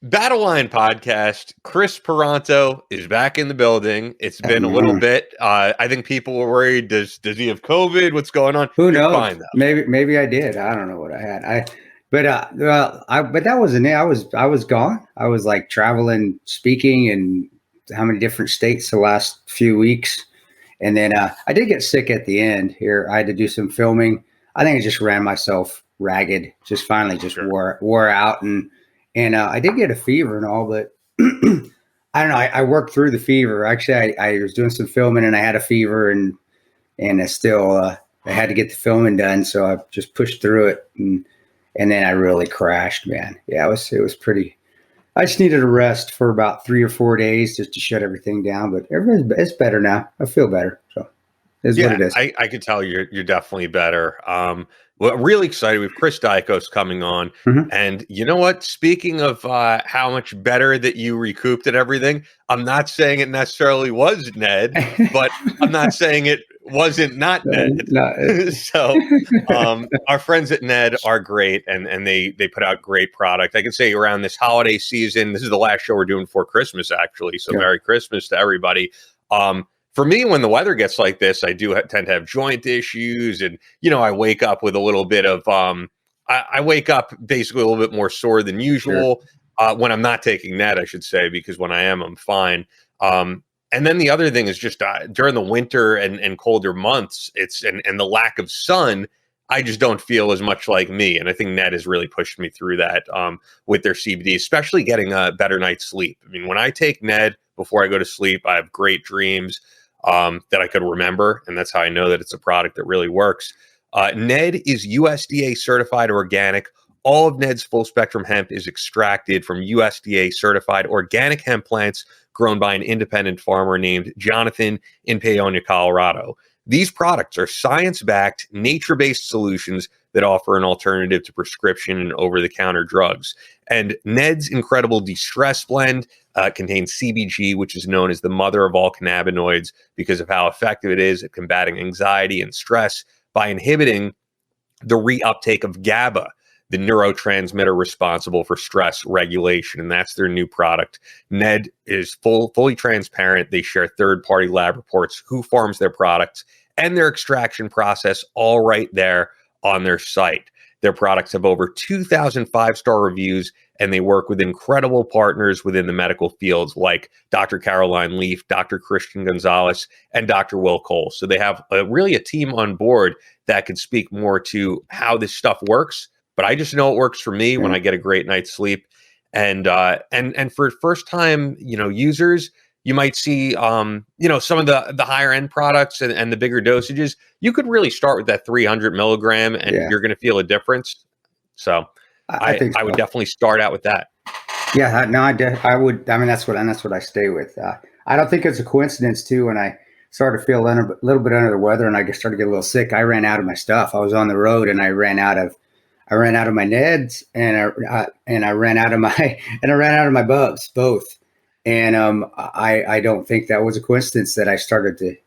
Battleline Podcast. Chris Peranto is back in the building. It's been a little bit. I think people were worried. Does he have COVID? What's going on? Who knows? Fine, maybe I did. I don't know what I had. But that wasn't it. I was gone. I was like traveling, speaking in how many different states the last few weeks, and then I did get sick at the end. Here, I had to do some filming. I think I just ran myself ragged. Just finally, wore out and I did get a fever and all, but I don't know. I worked through the fever. Actually, I was doing some filming and I had a fever and I still I had to get the filming done. So I just pushed through it and then I really crashed, man. Yeah, it was pretty. I just needed a rest for about 3 or 4 days just to shut everything down. But it's better now. I feel better. So it's what it is. I could tell you're definitely better. Well, really excited. We have Chris Daikos coming on. Mm-hmm. And you know what? Speaking of how much better that you recouped and everything, I'm not saying it necessarily was Ned, but I'm not saying it wasn't not Ned. So our friends at Ned are great, and they put out great product. I can say around this holiday season, this is the last show we're doing before Christmas, actually. So Merry Christmas to everybody. For me, when the weather gets like this, I do tend to have joint issues. And, I wake up with a little bit of, I wake up basically a little bit more sore than usual when I'm not taking Ned, I should say, because when I am, I'm fine. And then the other thing is just during the winter and colder months, and the lack of sun, I just don't feel as much like me. And I think Ned has really pushed me through that with their CBD, especially getting a better night's sleep. I mean, when I take Ned before I go to sleep, I have great dreams that I could remember. And that's how I know that it's a product that really works. Ned is USDA certified organic. All of Ned's full spectrum hemp is extracted from USDA certified organic hemp plants grown by an independent farmer named Jonathan in Paonia, Colorado. These products are science-backed, nature-based solutions that offer an alternative to prescription and over-the-counter drugs. And Ned's incredible de-stress blend contains CBG, which is known as the mother of all cannabinoids because of how effective it is at combating anxiety and stress by inhibiting the reuptake of GABA, the neurotransmitter responsible for stress regulation. And that's their new product. Ned is fully transparent. They share third-party lab reports, who farms their products, and their extraction process all right there on their site. Their products have over 2,000 five-star reviews, and they work with incredible partners within the medical fields like Dr. Caroline Leaf, Dr. Christian Gonzalez, and Dr. Will Cole. So they have really a team on board that can speak more to how this stuff works. But I just know it works for me when I get a great night's sleep. And for first-time users, you might see some of the higher end products and the bigger dosages. You could really start with that 300 milligram, and you're going to feel a difference. So I would definitely start out with that. Yeah, no, I would. I mean, that's what I stay with. I don't think it's a coincidence too. When I started to feel a little bit under the weather, and I just started to get a little sick, I ran out of my stuff. I was on the road, and I ran out of my Neds, and I ran out of my Bubs, both. And I don't think that was a coincidence that I started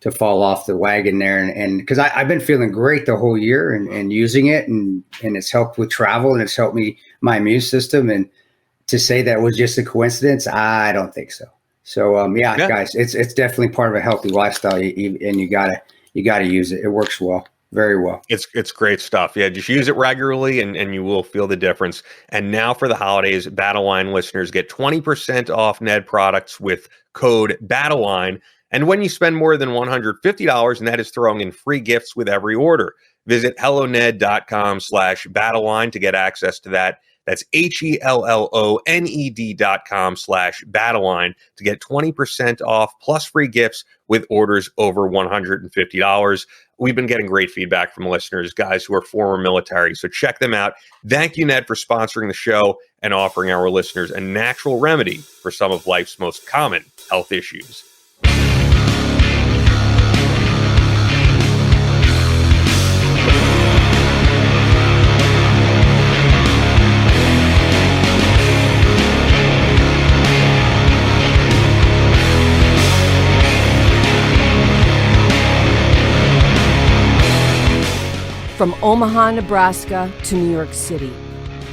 to fall off the wagon there, and because I've been feeling great the whole year and using it, and it's helped with travel, and it's helped my immune system. And to say that was just a coincidence, I don't think so. So guys, it's definitely part of a healthy lifestyle, and you gotta use it. It works well. Very well. It's great stuff. Yeah, just use it regularly and you will feel the difference. And now for the holidays, Battleline listeners get 20% off Ned products with code Battleline. And when you spend more than $150, Ned is throwing in free gifts with every order. Visit helloned.com/Battleline to get access to that. That's HELLONED.com/Battleline to get 20% off plus free gifts with orders over $150. We've been getting great feedback from listeners, guys who are former military. So check them out. Thank you, Ned, for sponsoring the show and offering our listeners a natural remedy for some of life's most common health issues. From Omaha, Nebraska to New York City,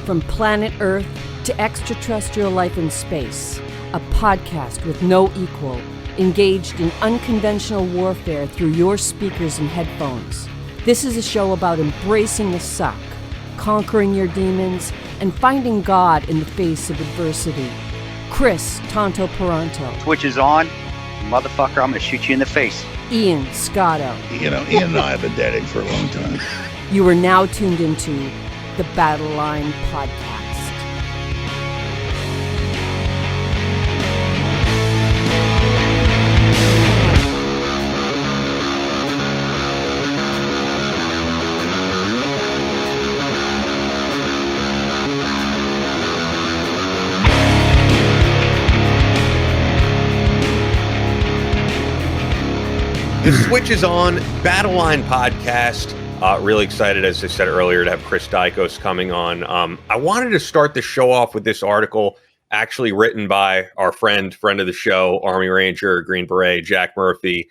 from planet Earth to Extraterrestrial Life in Space, a podcast with no equal, engaged in unconventional warfare through your speakers and headphones. This is a show about embracing the suck, conquering your demons, and finding God in the face of adversity. Chris Tonto Peranto. Twitch is on. Motherfucker, I'm going to shoot you in the face. Ian Scotto. You know, Ian and I have been dating for a long time. You are now tuned into the Battleline Podcast. The Switch is on, Battleline Podcast. Really excited, as I said earlier, to have Chris Daikos coming on. I wanted to start the show off with this article, actually written by our friend of the show, Army Ranger, Green Beret, Jack Murphy,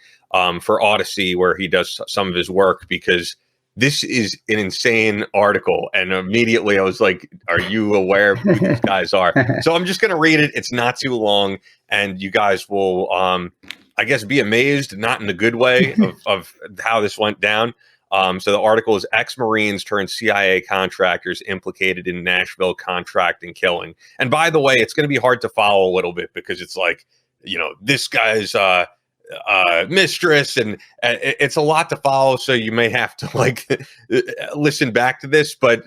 for Odyssey, where he does some of his work, because this is an insane article. And immediately I was like, are you aware of who these guys are? So I'm just going to read it. It's not too long, and you guys will... I guess be amazed, not in a good way, of how this went down. So the article is ex-Marines turned CIA contractors implicated in Nashville contracting killing. And by the way, it's going to be hard to follow a little bit, because it's like, you know, this guy's mistress, and it's a lot to follow. So you may have to like listen back to this, but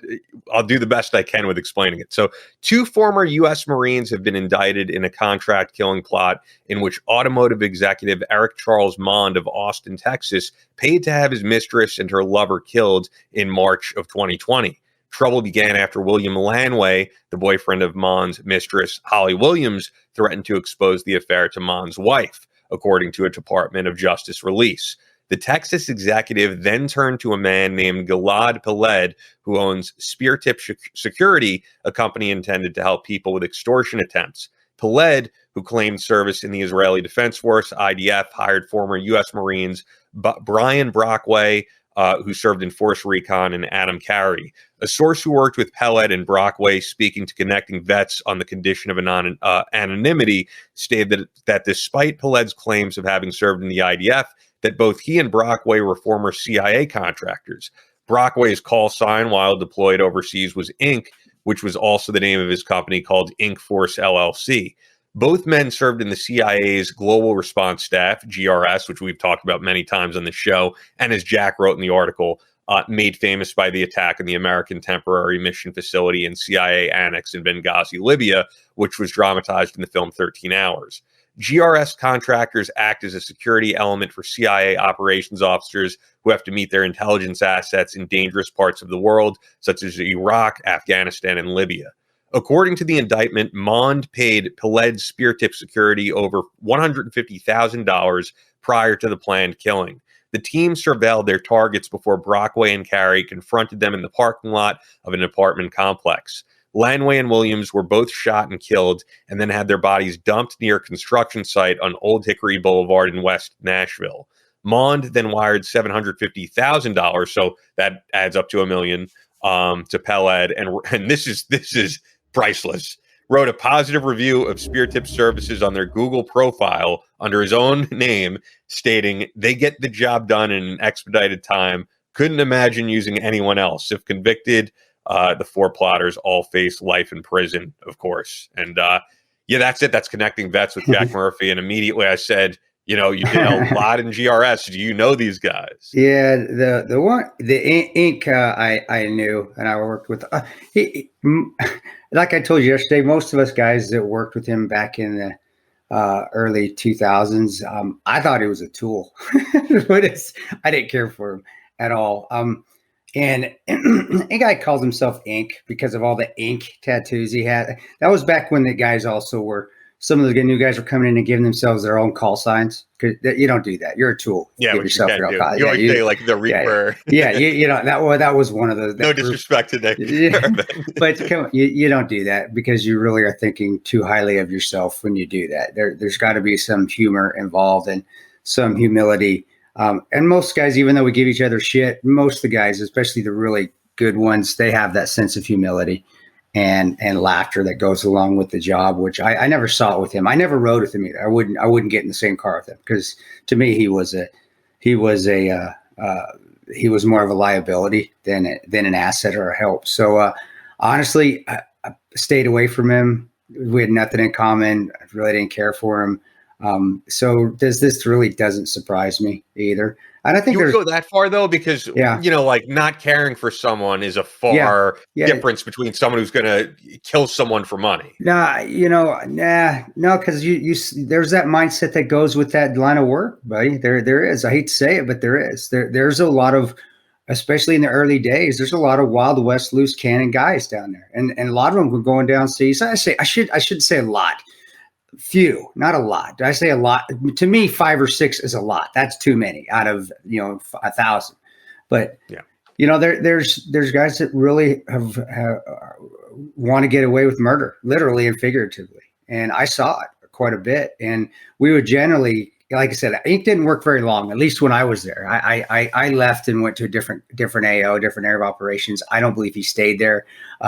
I'll do the best I can with explaining it. So 2 former U.S. Marines have been indicted in a contract killing plot in which automotive executive Eric Charles Mond of Austin, Texas, paid to have his mistress and her lover killed in March of 2020. Trouble began after William Lanway, the boyfriend of Mond's mistress, Holly Williams, threatened to expose the affair to Mond's wife, according to a Department of Justice release. The Texas executive then turned to a man named Gilad Peled, who owns Spear Tip Security, a company intended to help people with extortion attempts. Peled, who claimed service in the Israeli Defense Force, IDF, hired former U.S. Marines Brian Brockway, who served in Force Recon, and Adam Carey. A source who worked with Peled and Brockway, speaking to Connecting Vets on the condition of anonymity, stated that despite Peled's claims of having served in the IDF, that both he and Brockway were former CIA contractors. Brockway's call sign while deployed overseas was Inc., which was also the name of his company called Inc. Force LLC. Both men served in the CIA's Global Response Staff, GRS, which we've talked about many times on the show, and as Jack wrote in the article, made famous by the attack on the American Temporary Mission Facility and CIA Annex in Benghazi, Libya, which was dramatized in the film 13 Hours. GRS contractors act as a security element for CIA operations officers who have to meet their intelligence assets in dangerous parts of the world, such as Iraq, Afghanistan, and Libya. According to the indictment, Mond paid Peled's Spear Tip Security over $150,000 prior to the planned killing. The team surveilled their targets before Brockway and Carey confronted them in the parking lot of an apartment complex. Lanway and Williams were both shot and killed, and then had their bodies dumped near a construction site on Old Hickory Boulevard in West Nashville. Mond then wired $750,000, so that adds up to $1 million, to Peled, and this is priceless. Wrote a positive review of Spear Tip services on their Google profile under his own name, stating they get the job done in an expedited time. Couldn't imagine using anyone else. If convicted, the 4 plotters all face life in prison, of course. And yeah, that's it. That's Connecting Vets with Jack Murphy. And immediately I said, you know, you did a lot in GRS. Do you know these guys? Yeah, the Inc. I knew, and I worked with. Like I told you yesterday, most of us guys that worked with him back in the early 2000s, I thought he was a tool, but I didn't care for him at all. And a guy calls himself Inc. because of all the ink tattoos he had. That was back when the guys also were. Some of the new guys were coming in and giving themselves their own call signs. You don't do that. You're a tool. Yeah, but yourself you can't do. You always say like the Reaper. Yeah, you know that was one of the. No disrespect to Nick. Yeah, but come on, you don't do that because you really are thinking too highly of yourself when you do that. There's got to be some humor involved and some humility. And most guys, even though we give each other shit, most of the guys, especially the really good ones, they have that sense of humility. and laughter that goes along with the job, which I never saw it with him. I never rode with him either. I wouldn't get in the same car with him, because to me he was more of a liability than an asset or a help. So honestly, I stayed away from him. We had nothing in common. I really didn't care for him. So this really doesn't surprise me either. And I think you would go that far though, because like not caring for someone is a far difference between someone who's going to kill someone for money. No, because you there's that mindset that goes with that line of work, buddy. There is. I hate to say it, but there is. There's a lot of, especially in the early days, there's a lot of Wild West loose cannon guys down there, and a lot of them were going down seas. I should say a lot. Few, not a lot. I say a lot. To me, 5 or 6 is a lot. That's too many out of 1,000. But there's guys that really have want to get away with murder, literally and figuratively. And I saw it quite a bit. And we would generally, like I said, it didn't work very long. At least when I was there, I left and went to a different AO, different area of operations. I don't believe he stayed there.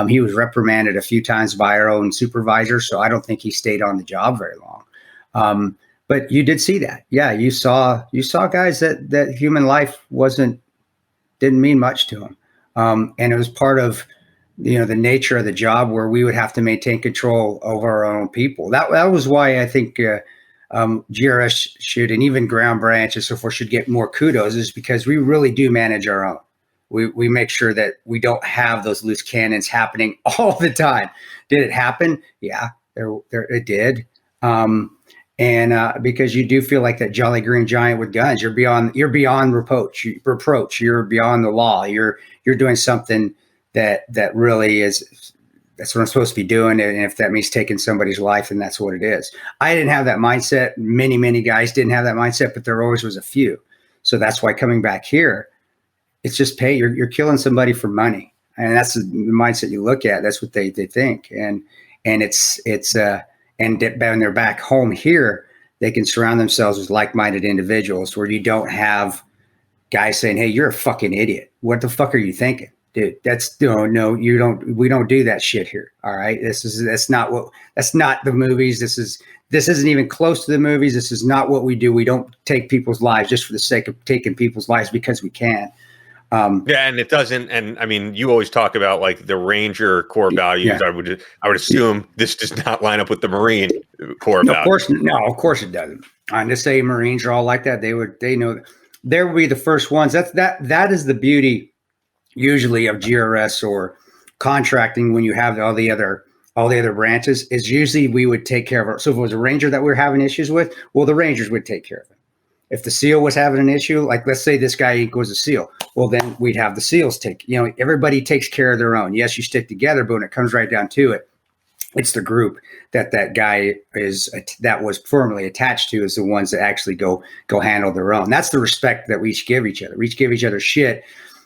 He was reprimanded a few times by our own supervisor, so I don't think he stayed on the job very long. But you did see that, yeah. You saw guys that human life didn't mean much to them, and it was part of the nature of the job, where we would have to maintain control over our own people. That was why I think. GRS should, and even ground branch and so forth, should get more kudos, is because we really do manage our own. We make sure that we don't have those loose cannons happening all the time. Did it happen? Yeah, it did. Because you do feel like that jolly green giant with guns. You're beyond reproach. You're beyond the law. You're doing something that really is. That's what I'm supposed to be doing. And if that means taking somebody's life, then that's what it is. I didn't have that mindset. Many guys didn't have that mindset, but there always was a few. So that's why coming back here, it's just pay. You're killing somebody for money. And that's the mindset you look at. That's what they think. And it's when they're back home here, they can surround themselves with like-minded individuals, where you don't have guys saying, "Hey, you're a fucking idiot. What the fuck are you thinking? Dude, no, you don't. We don't do that shit here. All right, that's not the movies. This isn't even close to the movies. This is not what we do. We don't take people's lives just for the sake of taking people's lives because we can." And it doesn't. And I mean, you always talk about like the Ranger core values. Yeah. I would assume this does not line up with the Marine core values. Of course it doesn't. And to say Marines are all like that, they know they will be the first ones. That is the beauty. Usually of GRS or contracting, when you have all the other branches, is usually we would take care of it. So if it was a Ranger that we were having issues with, well, the Rangers would take care of it. If the SEAL was having an issue, like let's say this guy was a SEAL, well, then we'd have the SEALs take. Everybody takes care of their own. Yes, you stick together, but when it comes right down to it, it's the group that guy that was formerly attached to is the ones that actually go handle their own. That's the respect that we each give each other. We each give each other shit.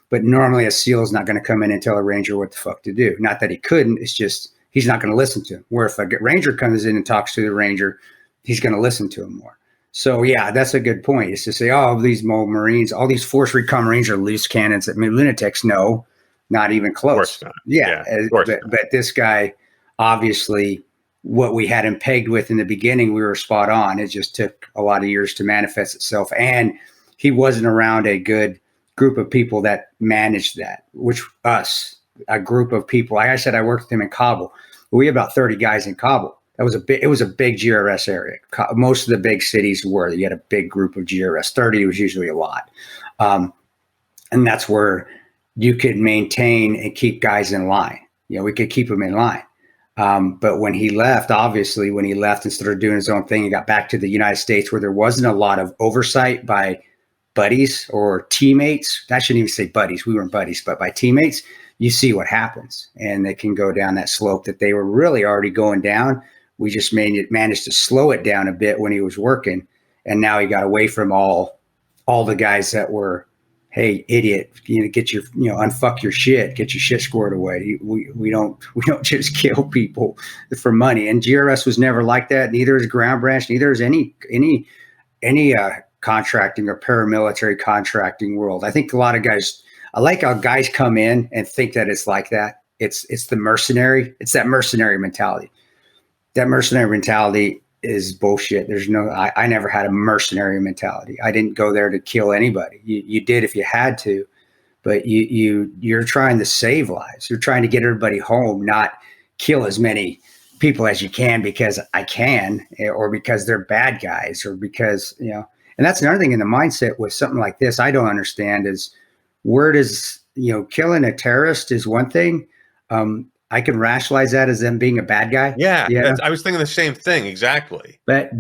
But normally a SEAL is not going to come in and tell a Ranger what the fuck to do. Not that he couldn't. It's just he's not going to listen to him. Where if a Ranger comes in and talks to the Ranger, he's going to listen to him more. So, yeah, that's a good point. It's to say, these Marines, all these Force Recon Marines are loose cannons. I mean, lunatics, no, not even close. Of course not. Yeah, but this guy, obviously, what we had him pegged with in the beginning, we were spot on. It just took a lot of years to manifest itself. And he wasn't around a good group of people that managed that, a group of people. Like I said, I worked with him in Kabul. We had about 30 guys in Kabul. It was a big GRS area. Most of the big cities were. You had a big group of GRS. 30 was usually a lot. And that's where you could maintain and keep guys in line. We could keep them in line. But when he left and started doing his own thing, he got back to the United States, where there wasn't a lot of oversight by buddies or teammates. I shouldn't even say buddies. We weren't buddies, but by teammates, you see what happens. And they can go down that slope that they were really already going down. We just managed to slow it down a bit when he was working. And now he got away from all the guys that were, hey, idiot, get your, unfuck your shit, get your shit squared away. We don't just kill people for money. And GRS was never like that. Neither is Ground Branch. Neither is any contracting or paramilitary contracting world. I think a lot of guys, I like how guys come in and think that it's like that. It's the mercenary. It's that mercenary mentality. That mercenary mentality is bullshit. I never had a mercenary mentality. I didn't go there to kill anybody. You did if you had to, but you're trying to save lives. You're trying to get everybody home, not kill as many people as you can because I can, or because they're bad guys, or because, and that's another thing in the mindset with something like this I don't understand is where does, killing a terrorist is one thing. I can rationalize that as them being a bad guy. Yeah. I was thinking the same thing. Exactly. But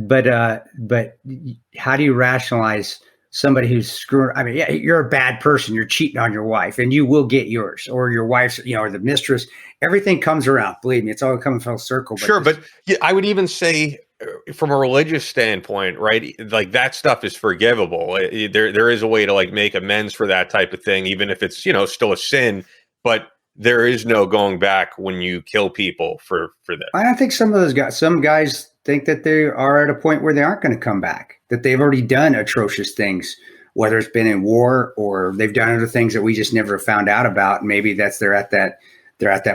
how do you rationalize somebody who's screwing? I mean, yeah, you're a bad person. You're cheating on your wife, and you will get yours, or your wife's, or the mistress. Everything comes around. Believe me, it's all coming full circle. Sure, but I would even say, from a religious standpoint, right? Like that stuff is forgivable. There is a way to like make amends for that type of thing, even if it's still a sin. But there is no going back when you kill people for that. I think some guys think that they are at a point where they aren't going to come back, that they've already done atrocious things, whether it's been in war or they've done other things that we just never found out about. And maybe they're at that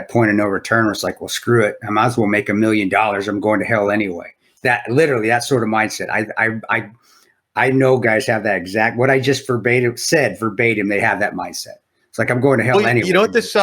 point of no return where it's like, well, screw it. I might as well make $1 million. I'm going to hell anyway. That sort of mindset. I know guys have that exact, what I just said verbatim, they have that mindset. It's like, I'm going to hell anyway. You know what this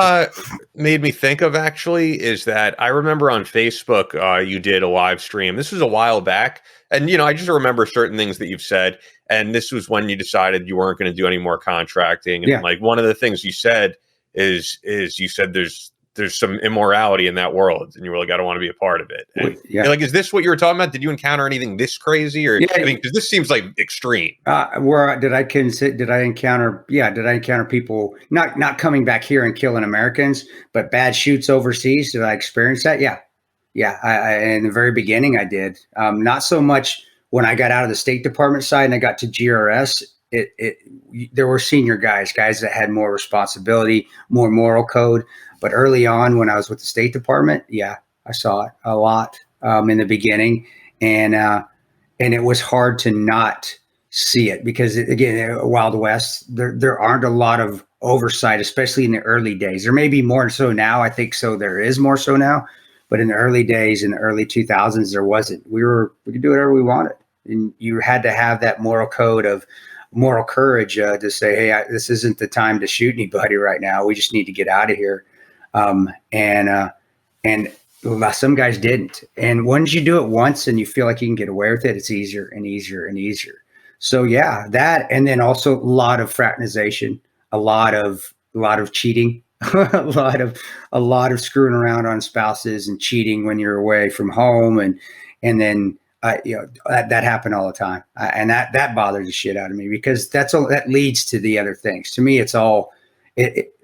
made me think of, actually, is that I remember on Facebook, you did a live stream. This was a while back. And, I just remember certain things that you've said. And this was when you decided you weren't going to do any more contracting. And like one of the things you said is you said there's some immorality in that world. And you were like, I don't want to be a part of it. And like, is this what you were talking about? Did you encounter anything this crazy? Or because this seems like extreme. Did I encounter people not coming back here and killing Americans, but bad shoots overseas? Did I experience that? Yeah. In the very beginning, I did. Not so much when I got out of the State Department side and I got to GRS. There were senior guys that had more responsibility, more moral code. But early on, when I was with the State Department, I saw it a lot in the beginning, and it was hard to not see it because, again, Wild West, there aren't a lot of oversight, especially in the early days. There may be more so now. I think so. There is more so now, but in the early days, in the early 2000s, there wasn't. We could do whatever we wanted, and you had to have that moral code of moral courage to say, hey, this isn't the time to shoot anybody right now. We just need to get out of here. And some guys didn't. And once you do it once and you feel like you can get away with it, it's easier and easier and easier. So that, and then also a lot of fraternization, a lot of cheating, a lot of screwing around on spouses and cheating when you're away from home. And then, that happened all the time. And that bothered the shit out of me because that leads to the other things. To me, it's all,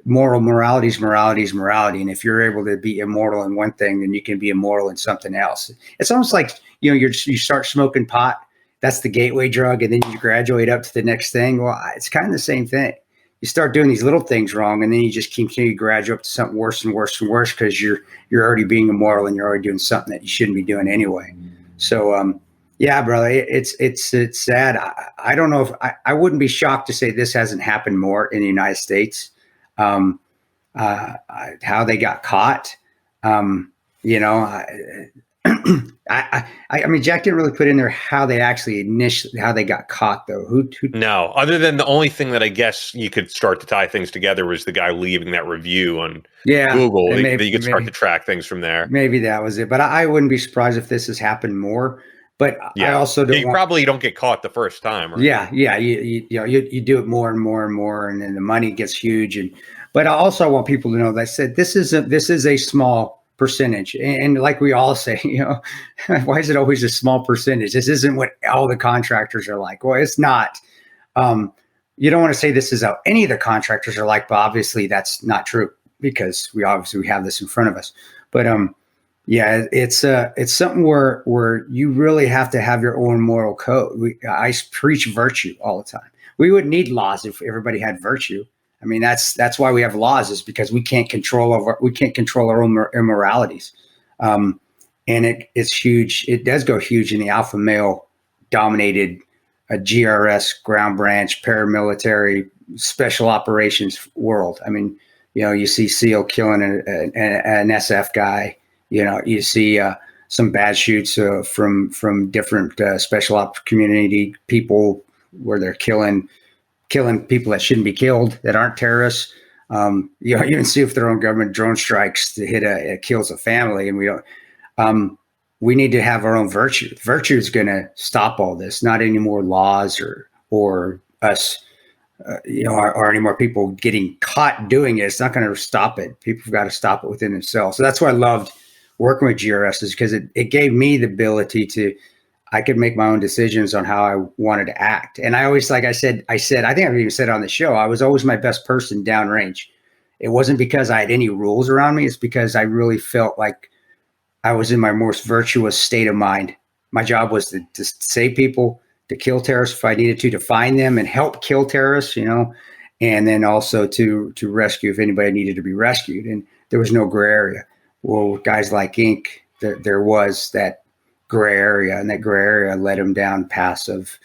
morality is morality. And if you're able to be immortal in one thing, then you can be immortal in something else. It's almost like, you start smoking pot. That's the gateway drug. And then you graduate up to the next thing. Well, it's kind of the same thing. You start doing these little things wrong, and then you just continue to graduate up to something worse and worse and worse because you're already being immoral and you're already doing something that you shouldn't be doing anyway. So, brother, it's sad. I don't know if I wouldn't be shocked to say this hasn't happened more in the United States. How they got caught. I mean, Jack didn't really put in there how they got caught though. No, other than the only thing that I guess you could start to tie things together was the guy leaving that review on Google. That you could start to track things from there. Maybe that was it, but I wouldn't be surprised if this has happened more. But I also don't. Probably don't get caught the first time. Right? Yeah. You do it more and more and more, and then the money gets huge. But I also want people to know that I said this is a small percentage, and like we all say, why is it always a small percentage? This isn't what all the contractors are like. Well, it's not. You don't want to say this is how any of the contractors are like, but obviously that's not true because we have this in front of us. But it's something where you really have to have your own moral code. I preach virtue all the time. We wouldn't need laws if everybody had virtue. I mean, that's why we have laws, is because we can't control our own immoralities. And it's huge. It does go huge in the alpha male dominated GRS, ground branch, paramilitary, special operations world. I mean, You see SEAL killing an SF guy. You see some bad shoots from different special ops community people where they're killing people that shouldn't be killed, that aren't terrorists. You even see if their own government drone strikes to it kills a family, and we don't. We need to have our own virtue. Virtue is going to stop all this. Not any more laws or us, or any more people getting caught doing it. It's not going to stop it. People have got to stop it within themselves. So that's why I loved working with GRS, is because it gave me the ability I could make my own decisions on how I wanted to act. And I always, like I said, I think I've even said it on the show, I was always my best person downrange. It wasn't because I had any rules around me. It's because I really felt like I was in my most virtuous state of mind. My job was to save people, to kill terrorists if I needed to find them and help kill terrorists, and then also to rescue if anybody needed to be rescued. And there was no gray area. Well, with guys like Inc., there was that gray area, and that gray area led him down paths of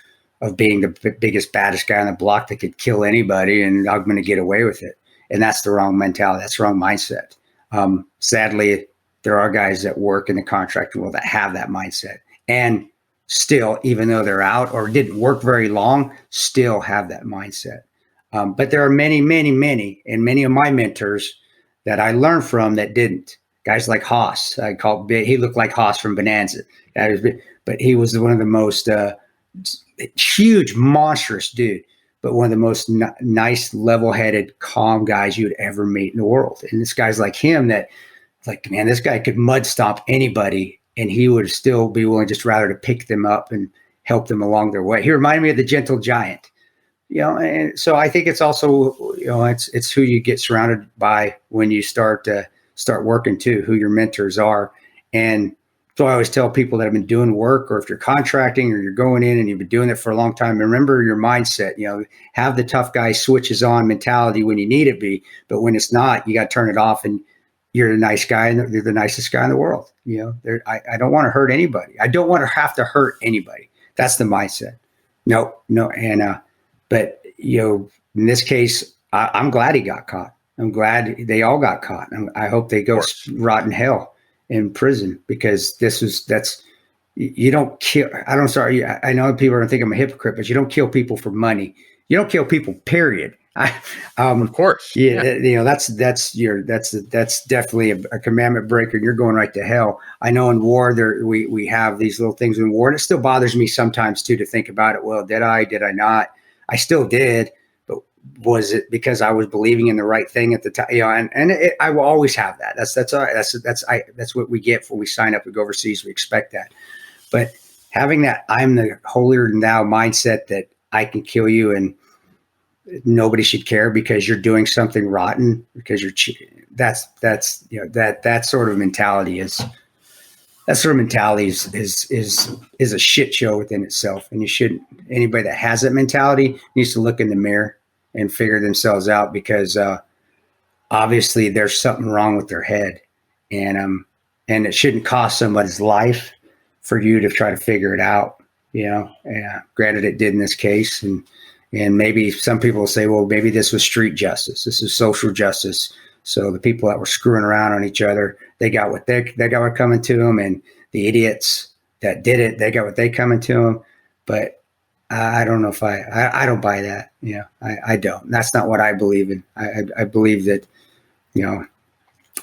being the biggest, baddest guy on the block that could kill anybody, and I'm going to get away with it. And that's the wrong mentality. That's the wrong mindset. Sadly, there are guys that work in the contracting world that have that mindset, and still, even though they're out or didn't work very long, still have that mindset. But there are many, many, many, and many of my mentors that I learned from that didn't. Guys like Haas, he looked like Haas from Bonanza, but he was one of the most huge, monstrous dude, but one of the most nice, level-headed, calm guys you'd ever meet in the world. And this guy's like him that, like, man, this guy could mud stomp anybody, and he would still be willing just rather to pick them up and help them along their way. He reminded me of the gentle giant, and so I think it's also, it's who you get surrounded by when you start working too, who your mentors are. And so I always tell people that have been doing work, or if you're contracting or you're going in and you've been doing it for a long time, remember your mindset, have the tough guy switches on mentality when you need it be, but when it's not, you got to turn it off, and you're the nice guy, and you're the nicest guy in the world. I don't want to hurt anybody. I don't want to have to hurt anybody. That's the mindset. No. And, but in this case, I'm glad he got caught. I'm glad they all got caught. I hope they go rot in hell in prison, because you don't kill. I know people are going to think I'm a hypocrite, but you don't kill people for money. You don't kill people, period. Of course. Yeah. That's definitely a commandment breaker. You're going right to hell. I know in war we have these little things in war, and it still bothers me sometimes too, to think about it. Well, did I not? I still did. Was it because I was believing in the right thing at the time? I will always have that. That's what we get when we sign up to go overseas. We expect that. But having that I'm the holier than thou mindset, that I can kill you and nobody should care because you're doing something rotten, because you're cheating. That sort of mentality is a shit show within itself. And you shouldn't. Anybody that has that mentality needs to look in the mirror and figure themselves out, because obviously there's something wrong with their head, and it shouldn't cost somebody's life for you to try to figure it out. Granted, it did in this case, and maybe some people will say, well, maybe this was street justice. This is social justice. So the people that were screwing around on each other, they got what coming to them, and the idiots that did it, they got what they coming to them. But I don't know if I don't buy that. I don't. That's not what I believe in. I believe that, if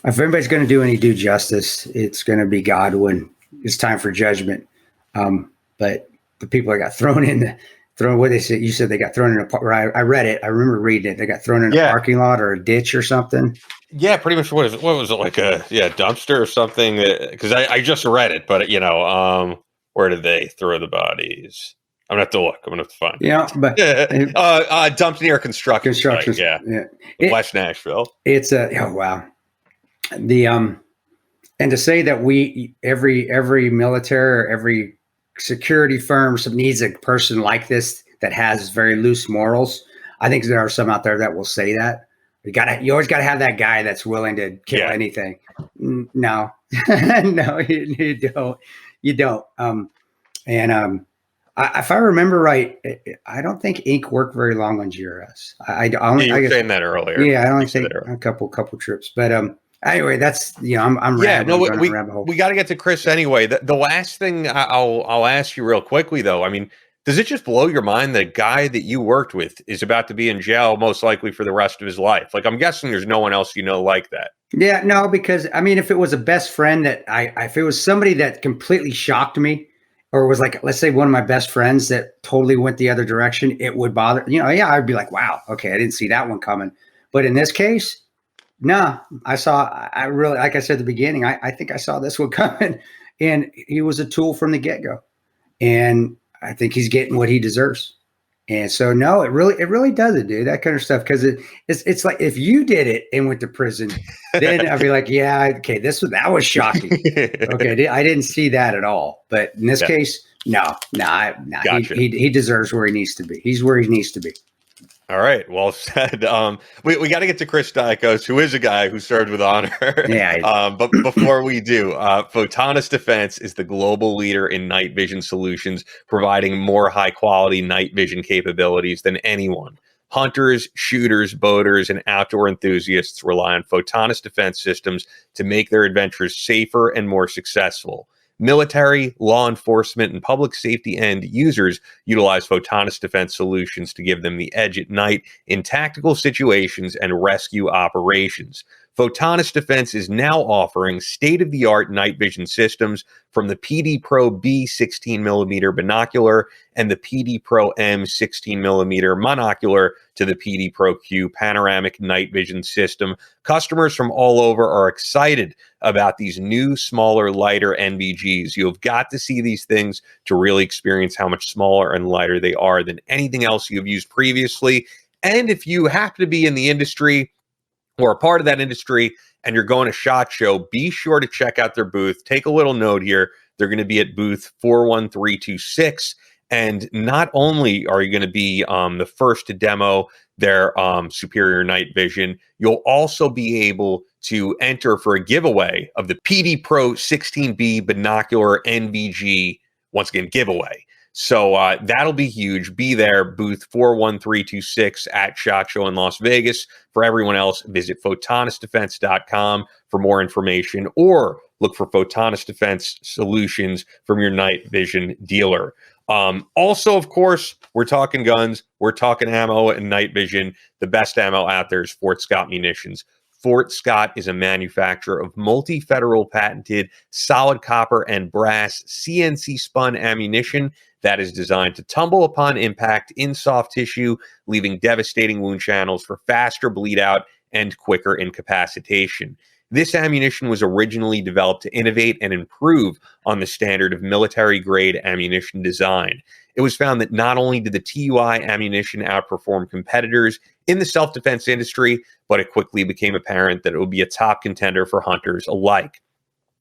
everybody's going to do any due justice, it's going to be God when it's time for judgment. But the people that got what they said, you said they got thrown in I read it. I remember reading it. They got thrown in a parking lot or a ditch or something. Yeah, pretty much. What was it, like a dumpster or something? Because I just read it, but where did they throw the bodies? I'm gonna have to look. I'm gonna have to find it. But dumped near construction site, West Nashville. It's wow. And to say that every military or every security firm needs a person like this that has very loose morals. I think there are some out there that will say that. You always gotta have that guy that's willing to kill anything. No, no, you don't. You don't. If I remember right, I don't think ink worked very long on GRS. I you were saying that earlier. Yeah, I only think a couple trips. But anyway, that's I'm rambling, going rabbit hole. We got to get to Chris anyway. The last thing I'll ask you real quickly though, I mean, does it just blow your mind that a guy that you worked with is about to be in jail most likely for the rest of his life? Like, I'm guessing there's no one else like that. Yeah, no, because I mean, if it was a best friend if it was somebody that completely shocked me, or was like, let's say one of my best friends that totally went the other direction, it would bother, I'd be like, wow, okay, I didn't see that one coming. But in this case, no, I really, like I said at the beginning, I think I saw this one coming, and he was a tool from the get-go. And I think he's getting what he deserves. And so, no, it really doesn't do that kind of stuff. Cause it's like, if you did it and went to prison, then I'd be like, yeah, okay, that was shocking. Okay. I didn't see that at all. But in this case, no, gotcha. He deserves where he needs to be. He's where he needs to be. All right. Well said. We got to get to Chris Daikos, who is a guy who served with honor. Yeah. But before we do, Photonis Defense is the global leader in night vision solutions, providing more high quality night vision capabilities than anyone. Hunters, shooters, boaters, and outdoor enthusiasts rely on Photonis Defense systems to make their adventures safer and more successful. Military, law enforcement, and public safety end users utilize Photonis Defense solutions to give them the edge at night in tactical situations and rescue operations. Photonis Defense is now offering state-of-the-art night vision systems from the PD Pro B 16mm binocular and the PD Pro M 16mm monocular to the PD Pro Q panoramic night vision system. Customers from all over are excited about these new, smaller, lighter NVGs. You have got to see these things to really experience how much smaller and lighter they are than anything else you've used previously. And if you happen to be in the industry or a part of that industry and you're going to SHOT Show, be sure to check out their booth. Take a little note here. They're going to be at booth 41326. And not only are you going to be the first to demo their superior night vision, you'll also be able to enter for a giveaway of the PD Pro 16B binocular NVG, once again, giveaway. So that'll be huge. Be there, booth 41326 at SHOT Show in Las Vegas. For everyone else, visit photonisdefense.com for more information, or look for Photonis Defense Solutions from your night vision dealer. Also, of course, we're talking guns, we're talking ammo and night vision. The best ammo out there is Fort Scott Munitions. Fort Scott is a manufacturer of multi-federal patented solid copper and brass CNC spun ammunition that is designed to tumble upon impact in soft tissue, leaving devastating wound channels for faster bleed out and quicker incapacitation. This ammunition was originally developed to innovate and improve on the standard of military-grade ammunition design. It was found that not only did the TUI ammunition outperform competitors in the self-defense industry, but it quickly became apparent that it would be a top contender for hunters alike.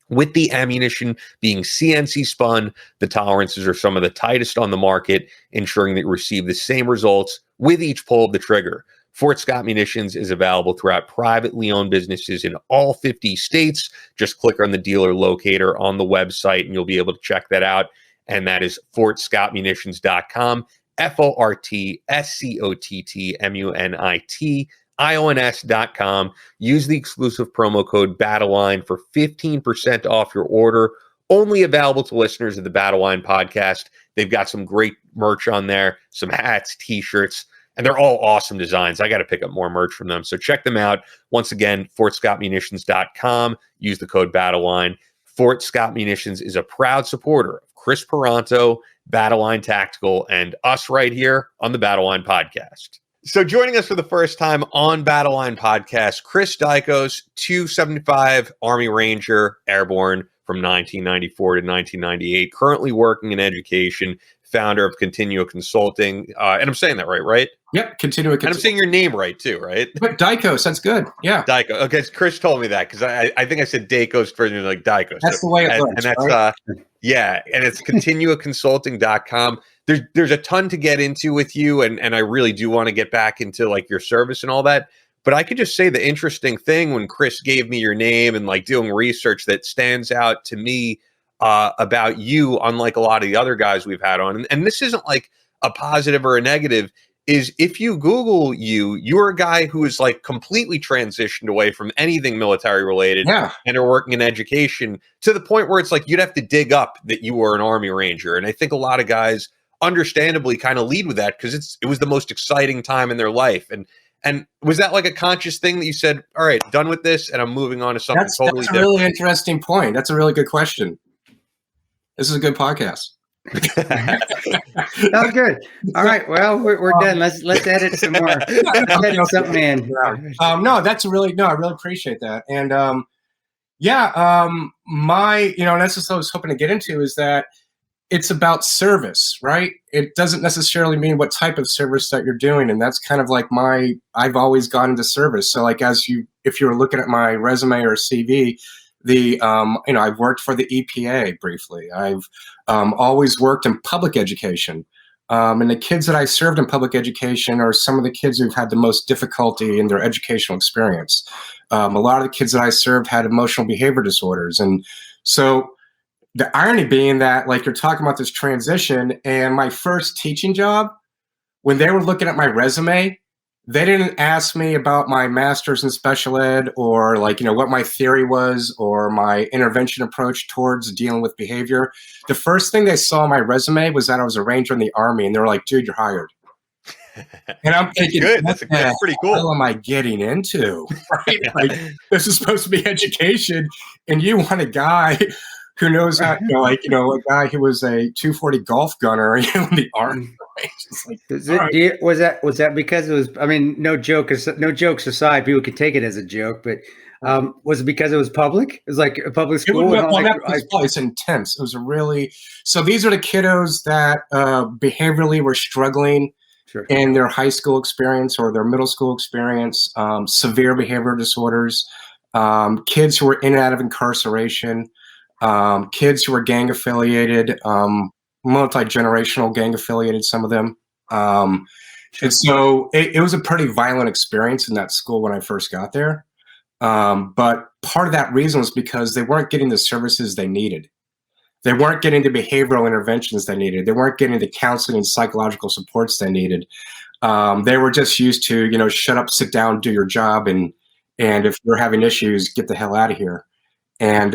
With the ammunition being CNC spun, the tolerances are some of the tightest on the market, ensuring that you receive the same results with each pull of the trigger. Fort Scott Munitions is available throughout privately owned businesses in all 50 states. Just click on the dealer locator on the website and you'll be able to check that out. And that is fortscottmunitions.com, FORTSCOTTMUNITIONS.com. Use the exclusive promo code Battleline for 15% off your order. Only available to listeners of the Battleline podcast. They've got some great merch on there, some hats, t-shirts, and they're all awesome designs. I got to pick up more merch from them. So check them out. Once again, fortscottmunitions.com. Use the code Battleline. Fort Scott Munitions is a proud supporter of Chris Peranto, Battleline Tactical, and us right here on the Battleline Podcast. So joining us for the first time on Battleline Podcast, Chris Daikos, 275 Army Ranger Airborne from 1994 to 1998, currently working in education, founder of Continua Consulting. And I'm saying that right? Yep, Continua Consulting. And I'm saying your name right too, right? But Daikos, that's good. Yeah. Daikos. Okay, Chris told me that because I think I said Daikos first and like Daikos. That's the way it looks, and that's right? Yeah, and it's continuaconsulting.com. There's a ton to get into with you, and I really do want to get back into like your service and all that. But I could just say the interesting thing when Chris gave me your name and like doing research that stands out to me about you, unlike a lot of the other guys we've had on, and this isn't like a positive or a negative, is if you Google you're a guy who is like completely transitioned away from anything military related and are working in education to the point where it's like you'd have to dig up that you were an Army Ranger. And I think a lot of guys understandably kind of lead with that because it was the most exciting time in their life. And was that like a conscious thing that you said, all right, done with this and I'm moving on to something totally different? That's a really interesting point. That's a really good question. This is a good podcast. That was good. All right. Well, we're done. Let's edit some more. Let's edit something in. No, I really appreciate that. And my, and that's just what I was hoping to get into is that it's about service, right? It doesn't necessarily mean what type of service that you're doing. And that's kind of like I've always gone into service. So like if you were looking at my resume or CV, I've worked for the EPA briefly. I've always worked in public education. And the kids that I served in public education are some of the kids who've had the most difficulty in their educational experience. A lot of the kids that I served had emotional behavior disorders. And so the irony being that, like, you're talking about this transition, and my first teaching job, when they were looking at my resume, they didn't ask me about my master's in special ed or what my theory was or my intervention approach towards dealing with behavior. The first thing they saw on my resume was that I was a Ranger in the Army, and they were like, "Dude, you're hired." And I'm thinking, that's pretty cool. What am I getting into? Right? Like, this is supposed to be education, and you want a guy who knows how, a guy who was a 240 golf gunner in the Army. Right? Was that because it was? I mean, no jokes aside, people could take it as a joke, but was it because it was public? It was like a public school. It's intense. It was so these are the kiddos that behaviorally were struggling in their high school experience or their middle school experience, severe behavior disorders, kids who were in and out of incarceration. Kids who were gang affiliated, multi-generational gang affiliated, some of them. And so it was a pretty violent experience in that school when I first got there. But part of that reason was because they weren't getting the services they needed. They weren't getting the behavioral interventions they needed. They weren't getting the counseling and psychological supports they needed. They were just used to, shut up, sit down, do your job. And if you're having issues, get the hell out of here. And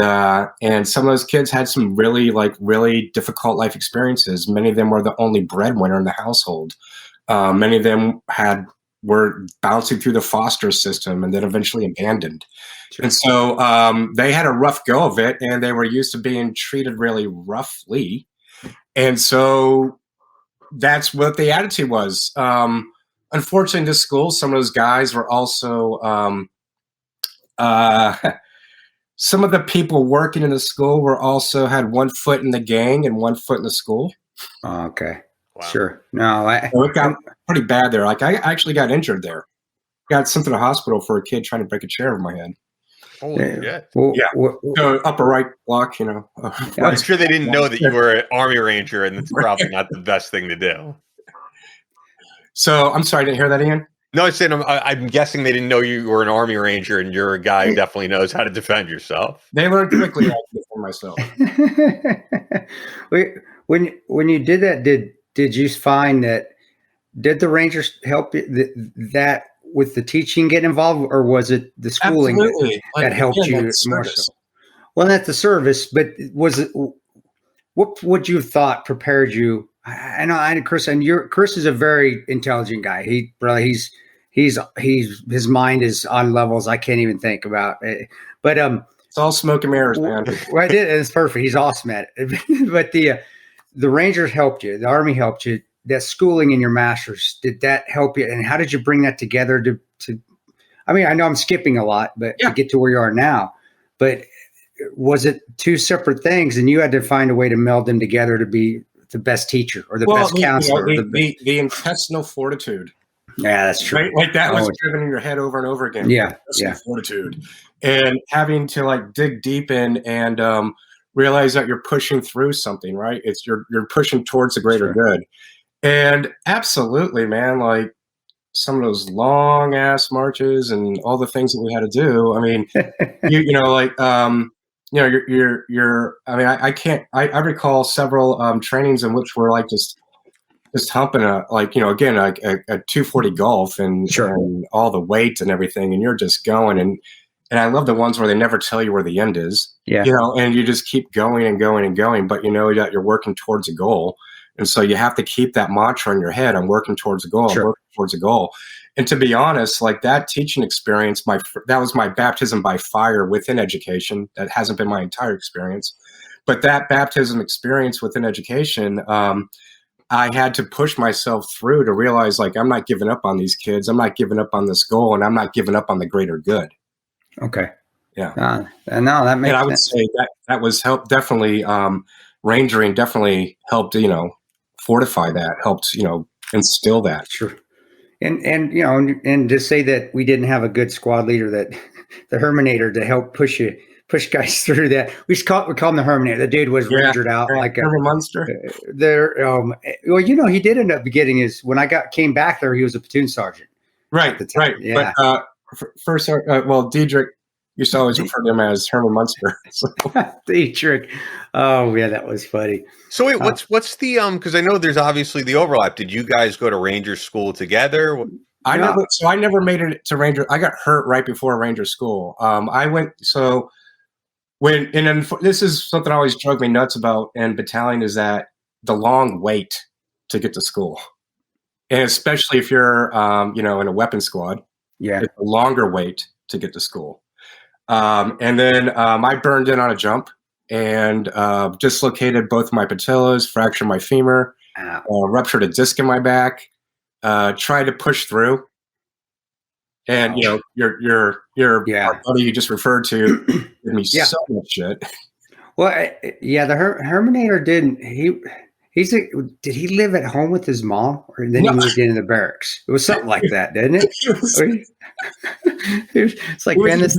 some of those kids had some really difficult life experiences. Many of them were the only breadwinner in the household. Many of them were bouncing through the foster system and then eventually abandoned. Sure. And so they had a rough go of it, and they were used to being treated really roughly. And so that's what the attitude was. Unfortunately, in this school, some of those guys were also some of the people working in the school had 1 foot in the gang and 1 foot in the school. Oh, okay. Wow. Sure. No, it got pretty bad there. Like, I actually got injured there. Got sent to the hospital for a kid trying to break a chair over my head. Holy shit. So upper right block, I'm sure they didn't know that you were an Army Ranger, and it's probably not the best thing to do. So, I'm sorry, I didn't hear that, Ian? No, I'm guessing they didn't know you were an Army Ranger, and you're a guy who definitely knows how to defend yourself. They learned quickly how to defend myself. When you did that, did you find that did the Rangers help that with the teaching get involved, or was it the schooling that helped you more so? Well, that's the service, but was it? What would you have thought prepared you? I know, Chris, and Chris is a very intelligent guy. His mind is on levels I can't even think about. But it's all smoke and mirrors, man. Right, it's perfect. He's awesome at it. But the Rangers helped you. The Army helped you. That schooling in your master's, did that help you? And how did you bring that together to I mean, I know I'm skipping a lot, but to get to where you are now. But was it two separate things, and you had to find a way to meld them together to be the best teacher or the best counselor? The intestinal fortitude. Yeah, that's true. Right? Like that was driven in your head over and over again. Yeah. Fortitude. And having to dig deep in and realize that you're pushing through something, right? It's you're pushing towards the greater good. And absolutely, man, like some of those long ass marches and all the things that we had to do. I mean, you're. I mean, I can't. I recall several trainings in which we're like just humping a 240 golf and all the weights and everything, and you're just going and I love the ones where they never tell you where the end is. Yeah. And you just keep going and going and going, but that you're working towards a goal. And so you have to keep that mantra in your head. I'm working towards a goal. I'm working towards a goal. And to be honest, like that teaching experience, that was my baptism by fire within education. That hasn't been my entire experience, but that baptism experience within education, I had to push myself through to realize, like, I'm not giving up on these kids. I'm not giving up on this goal, and I'm not giving up on the greater good. Okay. Yeah. No, that makes sense. And I would say that was definitely, rangering definitely helped, fortify that, helped, instill that. Sure. And to say that we didn't have a good squad leader, that the Herminator, to help push guys through that. We call him the Herminator. The dude was rendered out like a monster. Well, he did end up getting when I came back there, he was a platoon sergeant. Right. Right. Yeah. But first, Diedrich used to always refer to him as Herman Munster. So. Diedrich. Oh yeah, that was funny. So wait, what's the because I know there's obviously the overlap. Did you guys go to Ranger school together? I never made it to Ranger. I got hurt right before Ranger school. I went this is something always drove me nuts about in battalion, is that the long wait to get to school, and especially if you're in a weapon squad, it's a longer wait to get to school. And then I burned in on a jump and dislocated both my patellas, fractured my femur, ruptured a disc in my back. Tried to push through, and your buddy you just referred to gave me so much shit. Well, the Herminator didn't. Did he live at home with his mom, or then he moved into the barracks? It was something like that, didn't it? It's like, man, this.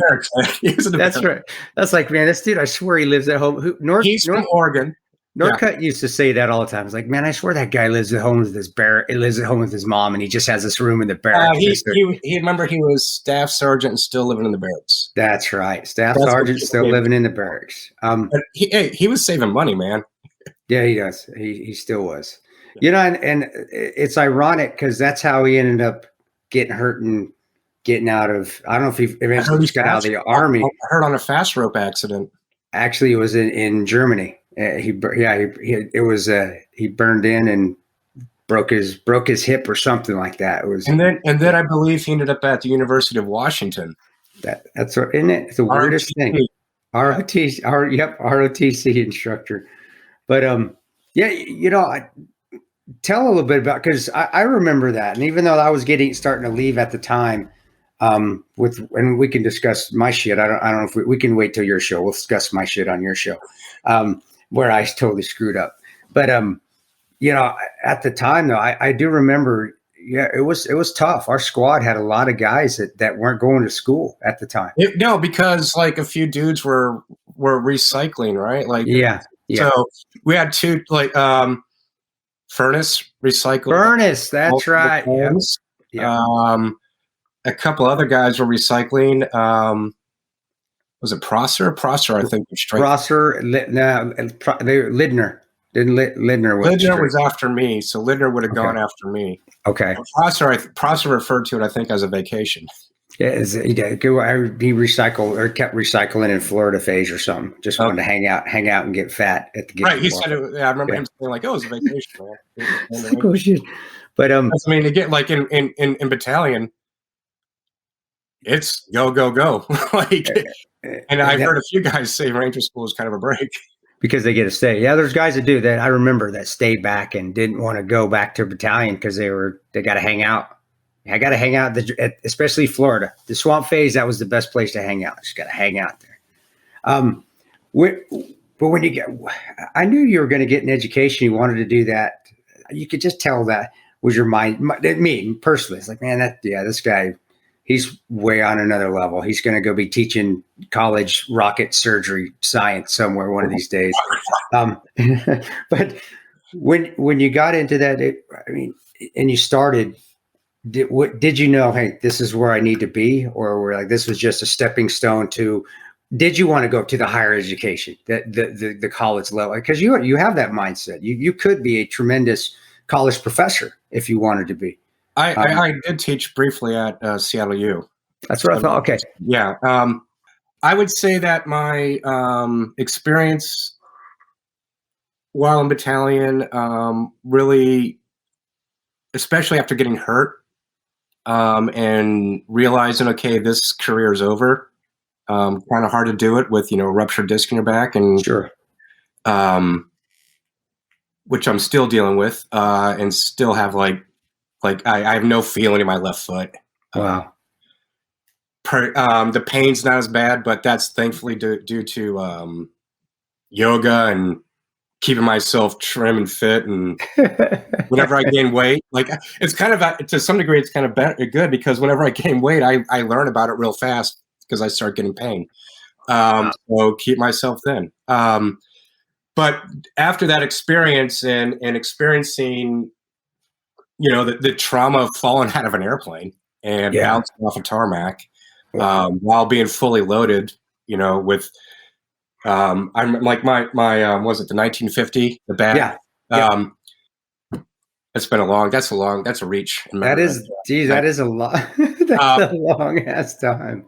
That's right. That's like, man, this dude. I swear he lives at home. He's from Oregon. Norcutt used to say that all the time. It's like, man, I swear that guy lives at home with his He lives at home with his mom, and he just has this room in the barracks. He remember he was staff sergeant and still living in the barracks. That's right, sergeant still living in the barracks. But he was saving money, man. Yeah, he does. He still was. And it's ironic because that's how he ended up getting hurt and getting out of. I don't know if he eventually got out of the Army. I heard on a fast rope accident. Actually, it was in Germany. He burned in and broke his hip or something like that. It was, and then I believe he ended up at the University of Washington. That's what, isn't it? It's the weirdest thing. ROTC instructor. But I tell a little bit about, because I remember that, and even though I was starting to leave at the time, and we can discuss my shit. I don't know if we can wait till your show. We'll discuss my shit on your show. Where I totally screwed up. But, at the time though, I do remember, it was tough. Our squad had a lot of guys that weren't going to school at the time. No, because like a few dudes were recycling, right? Like, so we had two, like, Furnace recycled. Furnace, that's right. Yep. A couple other guys were recycling. Was it Prosser? Prosser, I think. Prosser, Lidner. Lidner was after me, so Lidner would have gone after me. Okay. Prosser referred to it, I think, as a vacation. Yeah, he did. He recycled or kept recycling in Florida phase or something. Just wanted to hang out and get fat at the game. Right. He said it. I remember him saying like, "Oh, it was a vacation, man." Oh shit! But I mean, again, like in battalion, it's go like. And I've heard a few guys say Ranger School is kind of a break. Because they get to stay. Yeah, there's guys that do that. I remember that stayed back and didn't want to go back to battalion because they got to hang out. I got to hang out, especially Florida. The swamp phase, that was the best place to hang out. Just got to hang out there. But when I knew you were going to get an education. You wanted to do that. You could just tell that was your mind. Me personally, it's like, man, this guy, he's way on another level. He's going to go be teaching college rocket surgery science somewhere one of these days. But when you got into that, and you started, did you know, hey, this is where I need to be? Or were like, this was just a stepping stone to did you want to go to the higher education, the college level? Because you have that mindset. You could be a tremendous college professor if you wanted to be. I did teach briefly at Seattle U. That's what I thought. Okay. Yeah. I would say that my experience while in battalion really, especially after getting hurt and realizing, okay, this career is over. Kind of hard to do it with, ruptured disc in your back, and sure. Which I'm still dealing with, and still have I have no feeling in my left foot. Wow. The pain's not as bad, but that's thankfully due to yoga and keeping myself trim and fit. And whenever I gain weight, it's kind of, to some degree, it's kind of good, because whenever I gain weight, I learn about it real fast because I start getting pain. So keep myself thin. But after that experience and experiencing, the trauma of falling out of an airplane and bouncing off a tarmac, while being fully loaded, with, I'm like my was it the 1950, the bat? Yeah. It's been that's a reach. That is a lot. That's a long ass time.